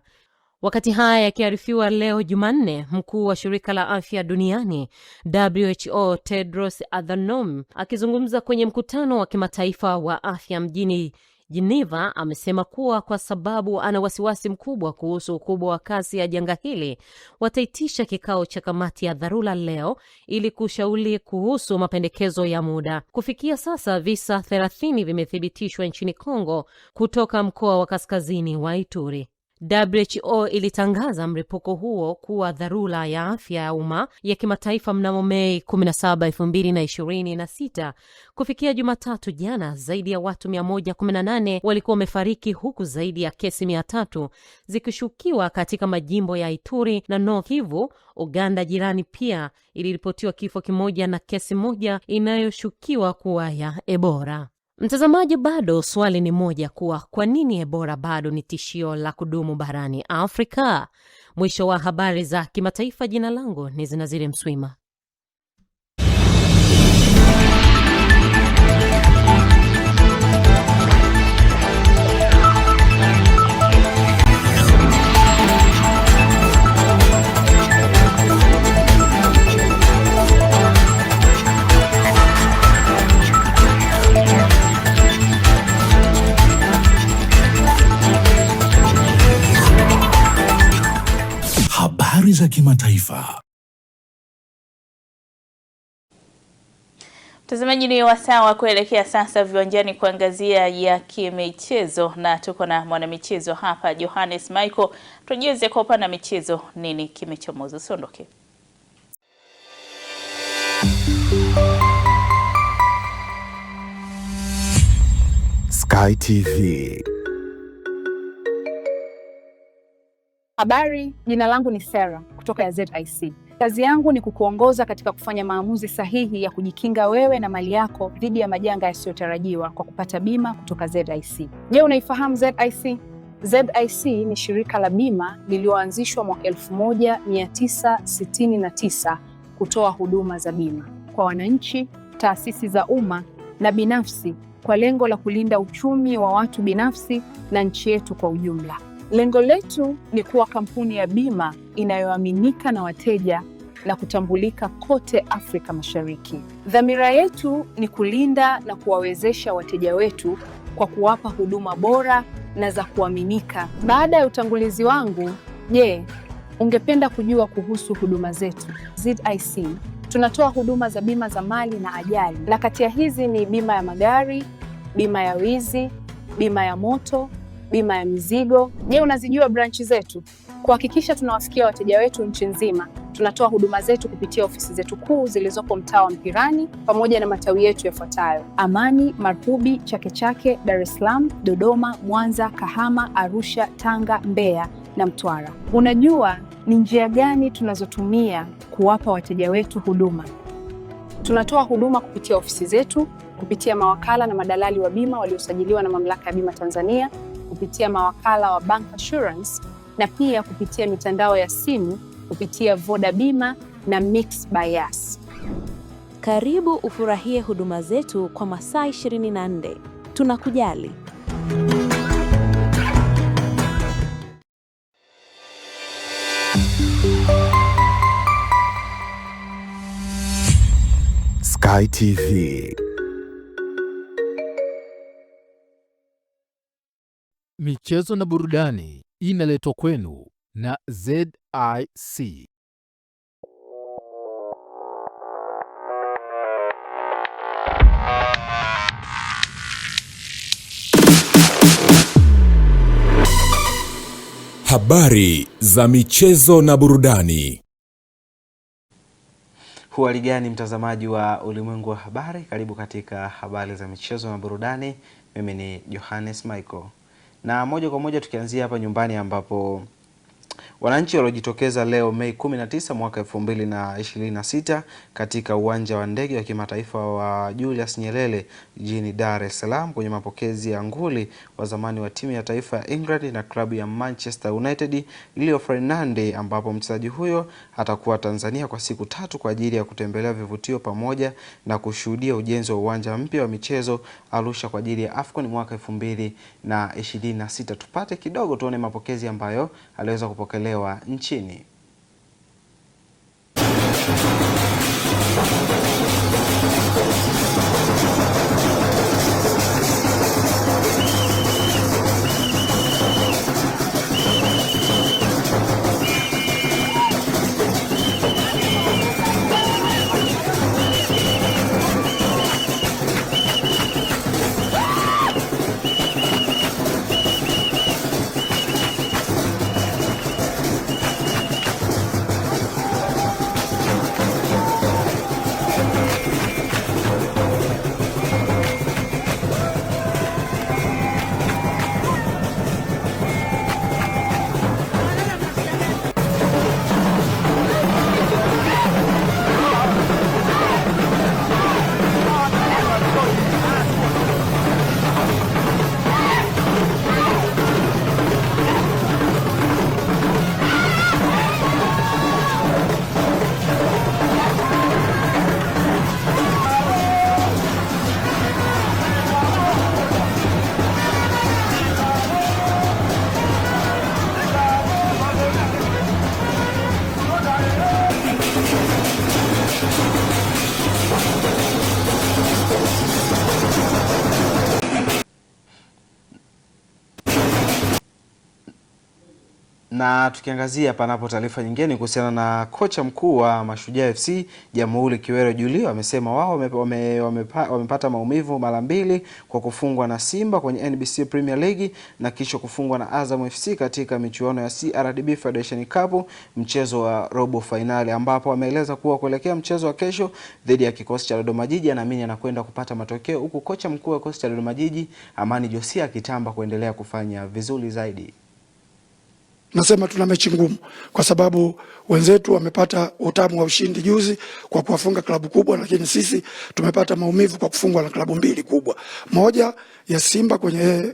Speaker 7: Wakati haya yakiarifiwa leo Jumanne, mkuu wa shirika la afya duniani WHO Tedros Adhanom akizungumza kwenye mkutano wa kimataifa wa afya mjini Geneva amesema kuwa kwa sababu ana wasiwasi mkubwa kuhusu ukubwa wa kasi ya janga hili, wataitisha kikao cha kamati ya dharura leo ili kushauri kuhusu mapendekezo ya muda. Kufikia sasa visa 30 vimethibitishwa nchini Kongo kutoka mkoa wa kaskazini wa Ituri. WHO ilitangaza mlipuko huo kuwa dharura ya afya ya umma ya kimataifa mnamo Mei 17, 2026. Kufikia Jumatatu jana, zaidi ya watu 118 walikuwa wamefariki huku zaidi ya kesi 300 zikishukiwa katika majimbo ya Ituri na North Kivu. Uganda jirani pia iliripotiwa kifo kimoja na kesi moja inayoshukiwa kuwa ya Ebola. Mtazamaji, bado swali ni moja kuwa kwa nini Ebola bado ni tishio la kudumu barani Afrika? Mwisho wa habari za kimataifa. Jina langu ni Zinazile Mswima.
Speaker 6: Habari za kimataifa.
Speaker 1: Mtazamaji, ni wasaa wa kuelekea sasa viwanjani kuangazia ya kimichezo, na tuko na mwanamichezo hapa Johannes Michael. Tujuze kwa upande wa michezo nini kimechomoza. Sondoke.
Speaker 6: Sky TV.
Speaker 28: Habari, jina langu ni Sarah kutoka ZIC. Kazi yangu ni kukuongoza katika kufanya maamuzi sahihi ya kujikinga wewe na mali yako dhidi ya majanga yasiyotarajiwa kwa kupata bima kutoka ZIC. Je, unaifahamu ZIC? ZIC ni shirika la bima lililoanzishwa mwaka 1969 kutoa huduma za bima kwa wananchi, taasisi za umma na binafsi kwa lengo la kulinda uchumi wa watu binafsi na nchi yetu kwa ujumla. Lengo letu ni kuwa kampuni ya bima inayoaminika na wateja na kutambulika kote Afrika Mashariki. Dhamira yetu ni kulinda na kuwawezesha wateja wetu kwa kuwapa huduma bora na za kuaminika. Baada ya utangulizi wangu, je, ungependa kujua kuhusu huduma zetu? ZIC tunatoa huduma za bima za mali na ajali, na kati ya hizi ni bima ya magari, bima ya wizi, bima ya moto, bima ya mizigo. Je, unazijua branchi zetu? Kuhakikisha tunawafikia wateja wetu nchi nzima, tunatoa huduma zetu kupitia ofisi zetu kuu zilizopo mtaa wa Mpirani pamoja na matawi yetu yafuatayo: Amani, Marubi, Chake Chake, Dar es Salaam, Dodoma, Mwanza, Kahama, Arusha, Tanga, Mbeya na Mtwara. Unajua ni njia gani tunazotumia kuwapa wateja wetu huduma? Tunatoa huduma kupitia ofisi zetu, kupitia mawakala na madalali wa bima waliosajiliwa na Mamlaka ya Bima Tanzania, kupitia mawakala wa Bank Assurance na pia kupitia mitandao ya simu kupitia Voda Bima na Mix by Yas.
Speaker 2: Karibu ufurahie huduma zetu kwa masaa 24. Tunakujali.
Speaker 6: Sky TV.
Speaker 8: Michezo na burudani inaletwa kwenu na ZIC.
Speaker 9: Habari za michezo na burudani.
Speaker 10: Hali gani mtazamaji wa Ulimwengu wa Habari? Karibu katika habari za michezo na burudani. Mimi ni Johannes Michael. Na moja kwa moja tukianzia hapa nyumbani ambapo wananchi waliojitokeza leo Mei 19 mwaka 2026 katika uwanja wa ndege wa kimataifa wa Julius Nyerere jijini Dar es Salaam kwenye mapokezi ya nguli wa zamani wa timu ya taifa ya England na klabu ya Manchester United Leo Ferdinand, ambapo mchezaji huyo atakuwa Tanzania kwa siku 3 kwa ajili ya kutembelea vivutio pamoja na kushuhudia ujenzi wa uwanja mpya wa michezo Arusha kwa ajili ya AFCON mwaka 2026. Tupate kidogo tuone mapokezi ambayo aliweza kupokelewa nchini. Na tukiangazia panapo taarifa nyingine kuhusiana na kocha mkuu wa Mashujaa FC Jamhuri Kiwero Julio amesema wao wamepata maumivu mara 2 kwa kufungwa na Simba kwenye NBC Premier League na kisha kufungwa na Azam FC katika michuano ya CRDB Federation Cup mchezo wa robo finali, ambapo ameeleza kuwa kuelekea mchezo wa kesho dhidi ya kikosi cha Dodoma Jiji anaamini anakwenda kupata matokeo, huku kocha mkuu wa kikosi cha Dodoma Jiji Amani Josia akitamba kuendelea kufanya vizuri zaidi.
Speaker 11: Nasema tuna mechi ngumu kwa sababu wenzetu wamepata utamu wa ushindi juzi kwa kuwafunga klabu kubwa, lakini sisi tumepata maumivu kwa kufungwa na klabu 2 kubwa. Moja ya Simba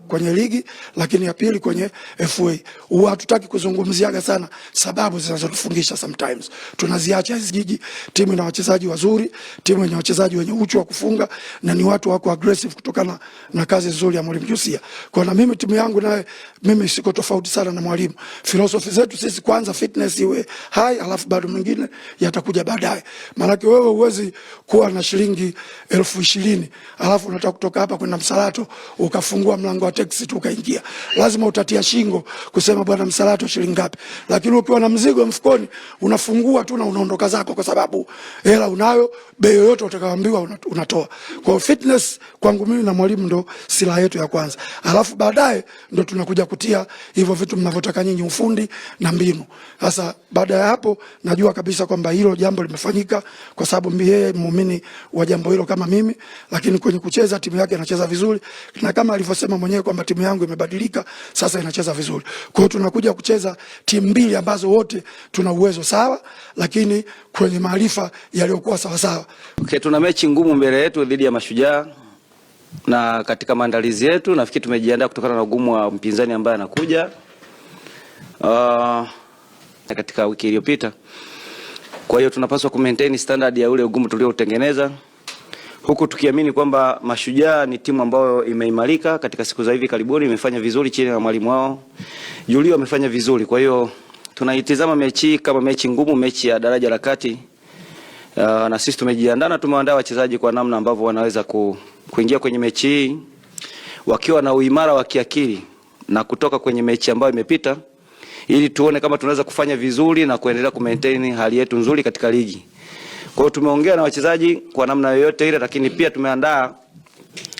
Speaker 11: kwenye ligi, lakini ya pili kwenye FA. Huwa hatutaki kuzungumziaga sana sababu zinazotufungisha sometimes. Tunaziacha hizi jiji, timu ina wachezaji wazuri, timu yenye wachezaji wenye uchu wa kufunga na ni watu wako aggressive kutokana na kazi nzuri ya Mwalimu Josia. Kwa na mimi timu yangu naye mimi siko tofauti sana na mwalimu. Philosophy zetu sisi kwanza fitness iwe high, alafu bado mengine yatakuja baadaye. Maana wewe huwezi kuwa na shilingi 20,000 alafu unataka kutoka hapa kwenda Msalato ukafungua mlango wa taxi tu ukaingia. Lazima utatia shingo kusema bwana Msalato shilingi ngapi. Lakini ukiwa na mzigo mfukoni unafungua tu na unaondoka zako kwa sababu hela unayo, bei yoyote utakayoambiwa unatoa. Kwa fitness kwangu mimi na mwalimu ndo silaha yetu ya kwanza. Alafu baadaye ndo tunakuja kutia hivyo vitu mnavyotaka nyinyi, ufundi na mbinu. Sasa baada ya hapo najua kabisa kwamba hilo jambo limefanyika kwa sababu yeye muumini wa jambo hilo kama mimi, lakini kwenye kucheza timu yake inacheza vizuri na kama alivyosema mwenyewe kwamba timu yangu imebadilika sasa inacheza vizuri. Kwa hiyo tunakuja kucheza timu 2 ambazo wote tuna uwezo sawa, lakini kwenye maarifa yaliyokuwa sawa sawa.
Speaker 12: Okay, tuna mechi ngumu mbele yetu dhidi ya Mashujaa na katika maandalizi yetu nafikiri tumejiandaa kutokana na ugumu wa mpinzani ambaye anakuja. Katika wiki iliyopita Kwa hiyo tunapaswa ku-maintain standard ya ule ugumu tulioutengeneza, huku tukiamini kwamba Mashujaa ni timu ambayo imeimarika katika siku za hivi karibuni, imefanya vizuri chini ya mwalimu wao Julio, amefanya vizuri. Kwa hiyo tunaitazama mechi kama mechi ngumu, mechi ya daraja la kati. Na sisi tumejiandaa na tumeandaa wachezaji kwa namna ambavyo wanaweza kuingia kwenye mechi hii wakiwa na uimara wa kiakili na kutoka kwenye mechi ambayo imepita, ili tuone kama tunaweza kufanya vizuri na kuendelea ku-maintain hali yetu nzuri katika ligi. Kwa hiyo tumeongea na wachezaji kwa namna yoyote ile, lakini pia tumeandaa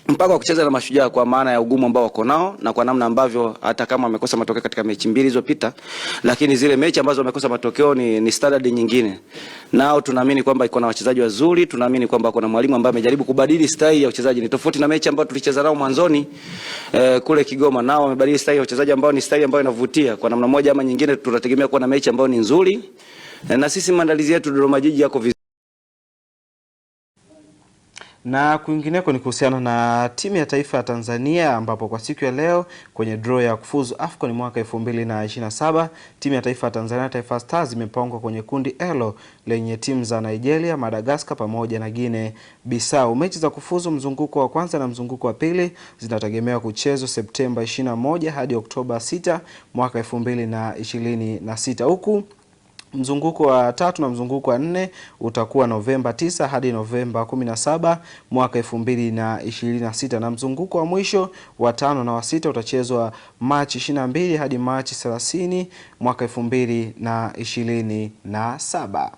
Speaker 12: mpaka wa kucheza na Mashujaa kwa maana ya ugumu ambao wako nao na kwa namna ambavyo hata kama wamekosa matokeo katika mechi mbili zilizopita, lakini zile mechi ambazo wamekosa matokeo ni standard nyingine. Nao tunaamini kwamba iko na wachezaji wazuri, tunaamini kwamba kuna mwalimu ambaye amejaribu kubadili style ya uchezaji. Ni tofauti na mechi ambayo tulicheza nao mwanzoni kule Kigoma. Nao wamebadili style ya uchezaji ambao ni style ambayo inavutia. Kwa namna moja ama nyingine tunategemea kuwa na mechi ambayo ni nzuri. Na sisi maandalizi yetu Dodoma Jiji yako vizuri.
Speaker 10: Na kwingineko ni kuhusiana na timu ya taifa ya Tanzania, ambapo kwa siku ya leo kwenye draw ya kufuzu AFCON mwaka 2027 timu ya taifa ya Tanzania, Taifa Stars, imepangwa kwenye kundi L lenye timu za Nigeria, Madagascar pamoja na Guinea Bissau. Mechi za kufuzu mzunguko wa kwanza na mzunguko wa pili zinategemewa kuchezwa Septemba 21 hadi Oktoba 6 mwaka 2026, huku mzunguko wa 3 na mzunguko wa 4 utakuwa Novemba 9 hadi Novemba 17 mwaka 2026, na mzunguko wa mwisho wa 5 na wa 6 utachezwa Machi 22 hadi Machi 30 mwaka 2027.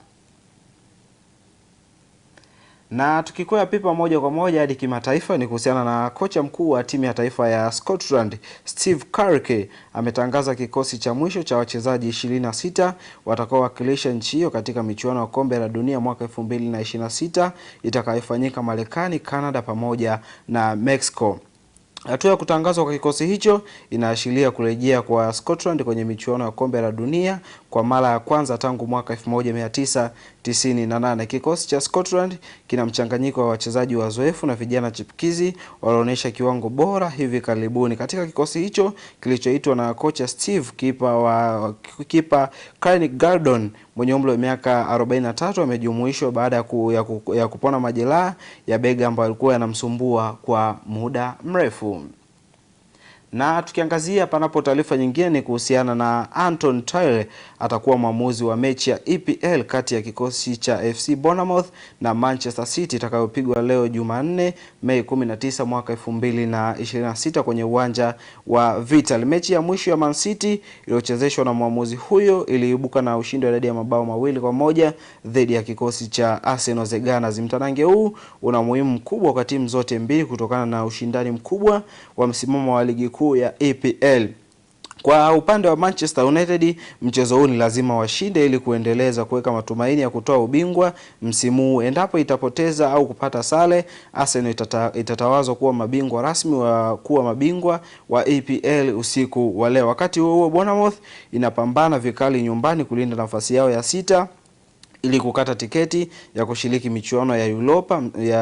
Speaker 10: Na tukikwea pipa moja kwa moja hadi kimataifa, ni kuhusiana na kocha mkuu wa timu ya taifa ya Scotland Steve Carrick ametangaza kikosi cha mwisho cha wachezaji 26 watakaowakilisha nchi hiyo katika michuano ya kombe la dunia mwaka 2026 itakayofanyika Marekani, Canada pamoja na Mexico. Hatua ya kutangazwa kwa kikosi hicho inaashiria kurejea kwa Scotland kwenye michuano ya kombe la dunia kwa mara ya kwanza tangu mwaka 1998. Kikosi cha Scotland kina mchanganyiko wa wachezaji wazoefu na vijana chipukizi walioonyesha kiwango bora hivi karibuni. Katika kikosi hicho kilichoitwa na kocha Steve, kipa Craig Gordon mwenye umri wa miaka 43 amejumuishwa baada ya kupona majeraha ya bega ambayo alikuwa yanamsumbua kwa muda mrefu. Na tukiangazia panapo taarifa nyingine ni kuhusiana na Anton Taylor atakuwa mwamuzi wa mechi ya EPL kati ya kikosi cha FC Bournemouth na Manchester City itakayopigwa leo Jumanne Mei 19 mwaka 2026 kwenye uwanja wa Vital. Mechi ya mwisho ya Man City iliyochezeshwa na mwamuzi huyo iliibuka na ushindi wa idadi ya mabao 2-1 dhidi ya kikosi cha Arsenal the Gunners. Mtanange huu una muhimu mkubwa kwa timu zote mbili kutokana na ushindani mkubwa wa msimamo wa ligi kuu ya EPL. Kwa upande wa Manchester United, mchezo huu ni lazima washinde ili kuendeleza kuweka matumaini ya kutoa ubingwa msimu huu. Endapo itapoteza au kupata sare, Arsenal itatawazwa kuwa mabingwa rasmi wa EPL usiku wa leo. Wakati huo Bournemouth inapambana vikali nyumbani kulinda nafasi yao ya 6 ili kukata tiketi ya kushiriki michuano ya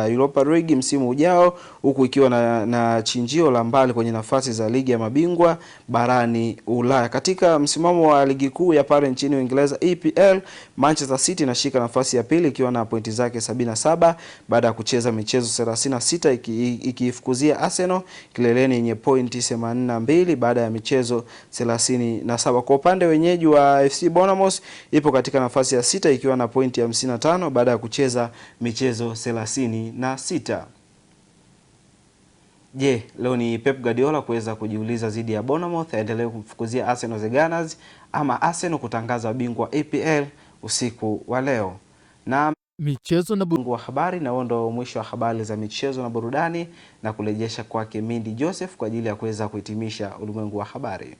Speaker 10: Europa League msimu ujao, huku ikiwa na chinjio la mbali kwenye nafasi za ligi ya mabingwa barani Ulaya. Katika msimamo wa ligi kuu ya pale nchini Uingereza EPL, Manchester City inashika nafasi ya pili ikiwa na pointi zake 77 baada ya kucheza michezo 36, ikifukuzia Arsenal kileleni yenye pointi 82 baada ya michezo 37. Kwa upande wenyeji wa FC Bournemouth ipo katika nafasi ya 6 ikiwa na pointi 55 baada ya kucheza michezo 36. Je, leo ni Pep Guardiola kuweza kujiuliza dhidi ya Bournemouth aendelee kumfukuzia Arsenal the Gunners ama Arsenal kutangaza bingwa EPL usiku wa leo? Na
Speaker 8: michezo na
Speaker 10: wa habari, na huo ndo mwisho wa habari za michezo na burudani, na kurejesha kwake Mindi Joseph kwa ajili ya kuweza kuhitimisha ulimwengu wa habari.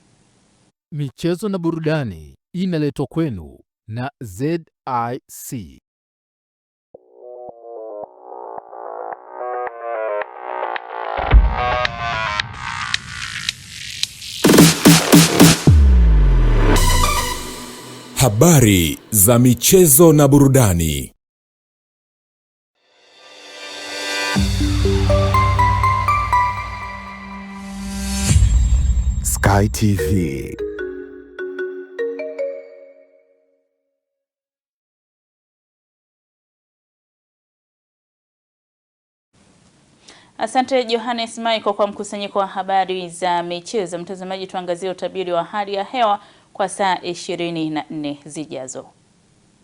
Speaker 8: Michezo na burudani inaletwa kwenu na ZIC.
Speaker 9: Habari za michezo na burudani.
Speaker 6: Sky TV.
Speaker 1: Asante Johannes Michael kwa mkusanyiko wa habari za michezo. Mtazamaji, tuangazie utabiri wa hali ya hewa kwa saa 24 zijazo.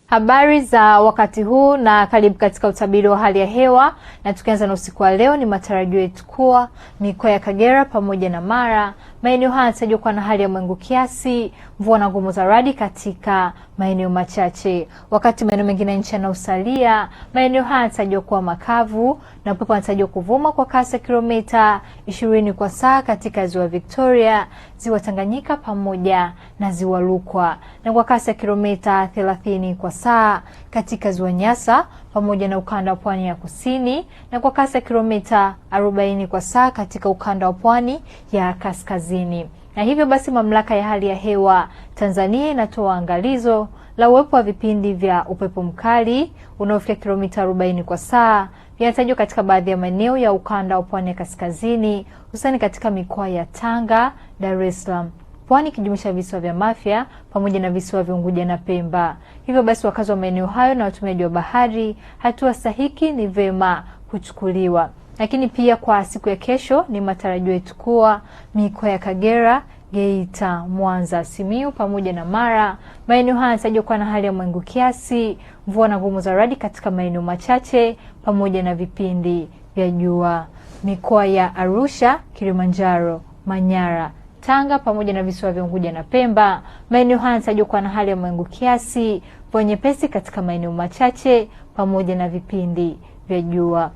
Speaker 13: Habari za wakati huu na karibu katika utabiri wa hali ya hewa, na tukianza na usiku wa leo, ni matarajio yetu kuwa mikoa ya Kagera pamoja na Mara, maeneo haya yanatarajiwa kuwa na hali ya mawingu kiasi, mvua na ngumu za radi katika maeneo machache. Wakati maeneo mengine nchi yanayosalia, maeneo haya yanatarajiwa kuwa makavu na upepo unatarajiwa kuvuma kwa kasi ya kilomita 20 kwa saa katika ziwa Victoria, ziwa Tanganyika pamoja na ziwa Rukwa, na kwa kasi ya kilomita 30 kwa saa katika ziwa Nyasa pamoja na ukanda wa pwani ya kusini, na kwa kasi ya kilomita 40 kwa saa katika ukanda wa pwani ya kaskazini. Na hivyo basi, mamlaka ya hali ya hewa Tanzania inatoa angalizo la uwepo wa vipindi vya upepo mkali unaofikia kilomita 40 kwa saa vinatajwa katika baadhi ya maeneo ya ukanda wa pwani ya kaskazini, hususani katika mikoa ya Tanga, Dar es Salaam, Pwani kijumuisha visiwa vya Mafia pamoja na visiwa vya Unguja na Pemba. Hivyo basi, wakazi wa maeneo hayo na watumiaji wa bahari, hatua stahiki ni vema kuchukuliwa. Lakini pia kwa siku ya kesho, ni matarajio yetu kuwa mikoa ya Kagera, Geita, Mwanza, Simiyu pamoja na Mara, maeneo haya yanatarajiwa kuwa na hali ya mawingu kiasi, mvua na ngumu za radi katika maeneo machache pamoja na vipindi vya jua. Mikoa ya Arusha, Kilimanjaro, Manyara, Tanga pamoja na visiwa vya Unguja na Pemba, maeneo haya yanatarajiwa kuwa na hali ya mawingu kiasi, mvua nyepesi katika maeneo machache pamoja na vipindi vya jua.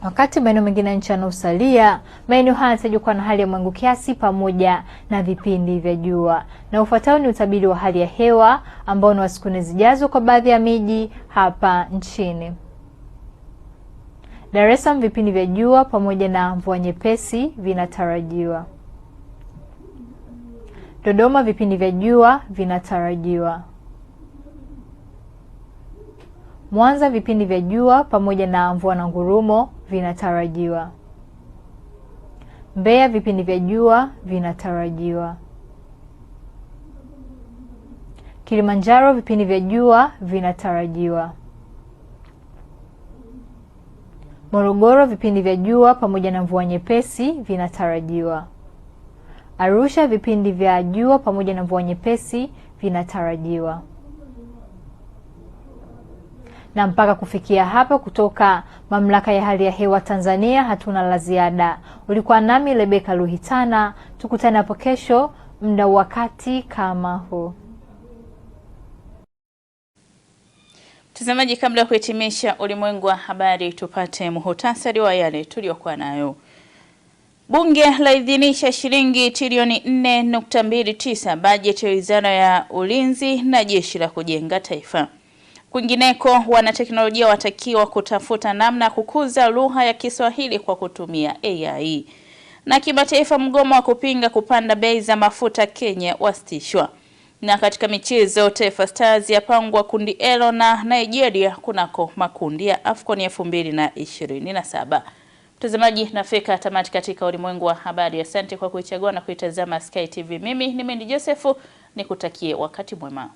Speaker 13: Wakati maeneo mengine nchi yanayosalia, maeneo haya yanatarajiwa kuwa na hali ya mawingu kiasi pamoja na vipindi vya jua. Na ufuatao ni utabiri wa hali ya hewa ambao ni wa siku 4 zijazo kwa baadhi ya miji hapa nchini. Dar es Salaam, vipindi vya jua pamoja na mvua nyepesi vinatarajiwa. Dodoma, vipindi vya jua vinatarajiwa. Mwanza, vipindi vya jua pamoja na mvua na ngurumo vinatarajiwa. Mbeya, vipindi vya jua vinatarajiwa. Kilimanjaro, vipindi vya jua vinatarajiwa. Morogoro, vipindi vya jua pamoja na mvua nyepesi vinatarajiwa. Arusha, vipindi vya jua pamoja na mvua nyepesi vinatarajiwa. Na mpaka kufikia hapa, kutoka mamlaka ya hali ya hewa Tanzania hatuna la ziada. Ulikuwa nami Rebeka Luhitana, tukutane hapo kesho muda wakati kama huu.
Speaker 1: Mtazamaji, kabla ya kuhitimisha ulimwengu wa habari, tupate muhtasari wa yale tuliyokuwa nayo. Bunge laidhinisha shilingi trilioni 4.29 bajeti ya Wizara ya Ulinzi na Jeshi la Kujenga Taifa. Kwingineko, wanateknolojia watakiwa kutafuta namna ya kukuza lugha ya Kiswahili kwa kutumia AI. Na kimataifa, mgomo wa kupinga kupanda bei za mafuta Kenya wasitishwa. Na katika michezo, Taifa Stars yapangwa kundi L na Nigeria kunako makundi ya AFCON 2027. Mtazamaji, nafika tamati katika ulimwengu wa habari. Asante kwa kuichagua na kuitazama Sky TV. Mimi ni Mendi Joseph, nikutakie wakati mwema.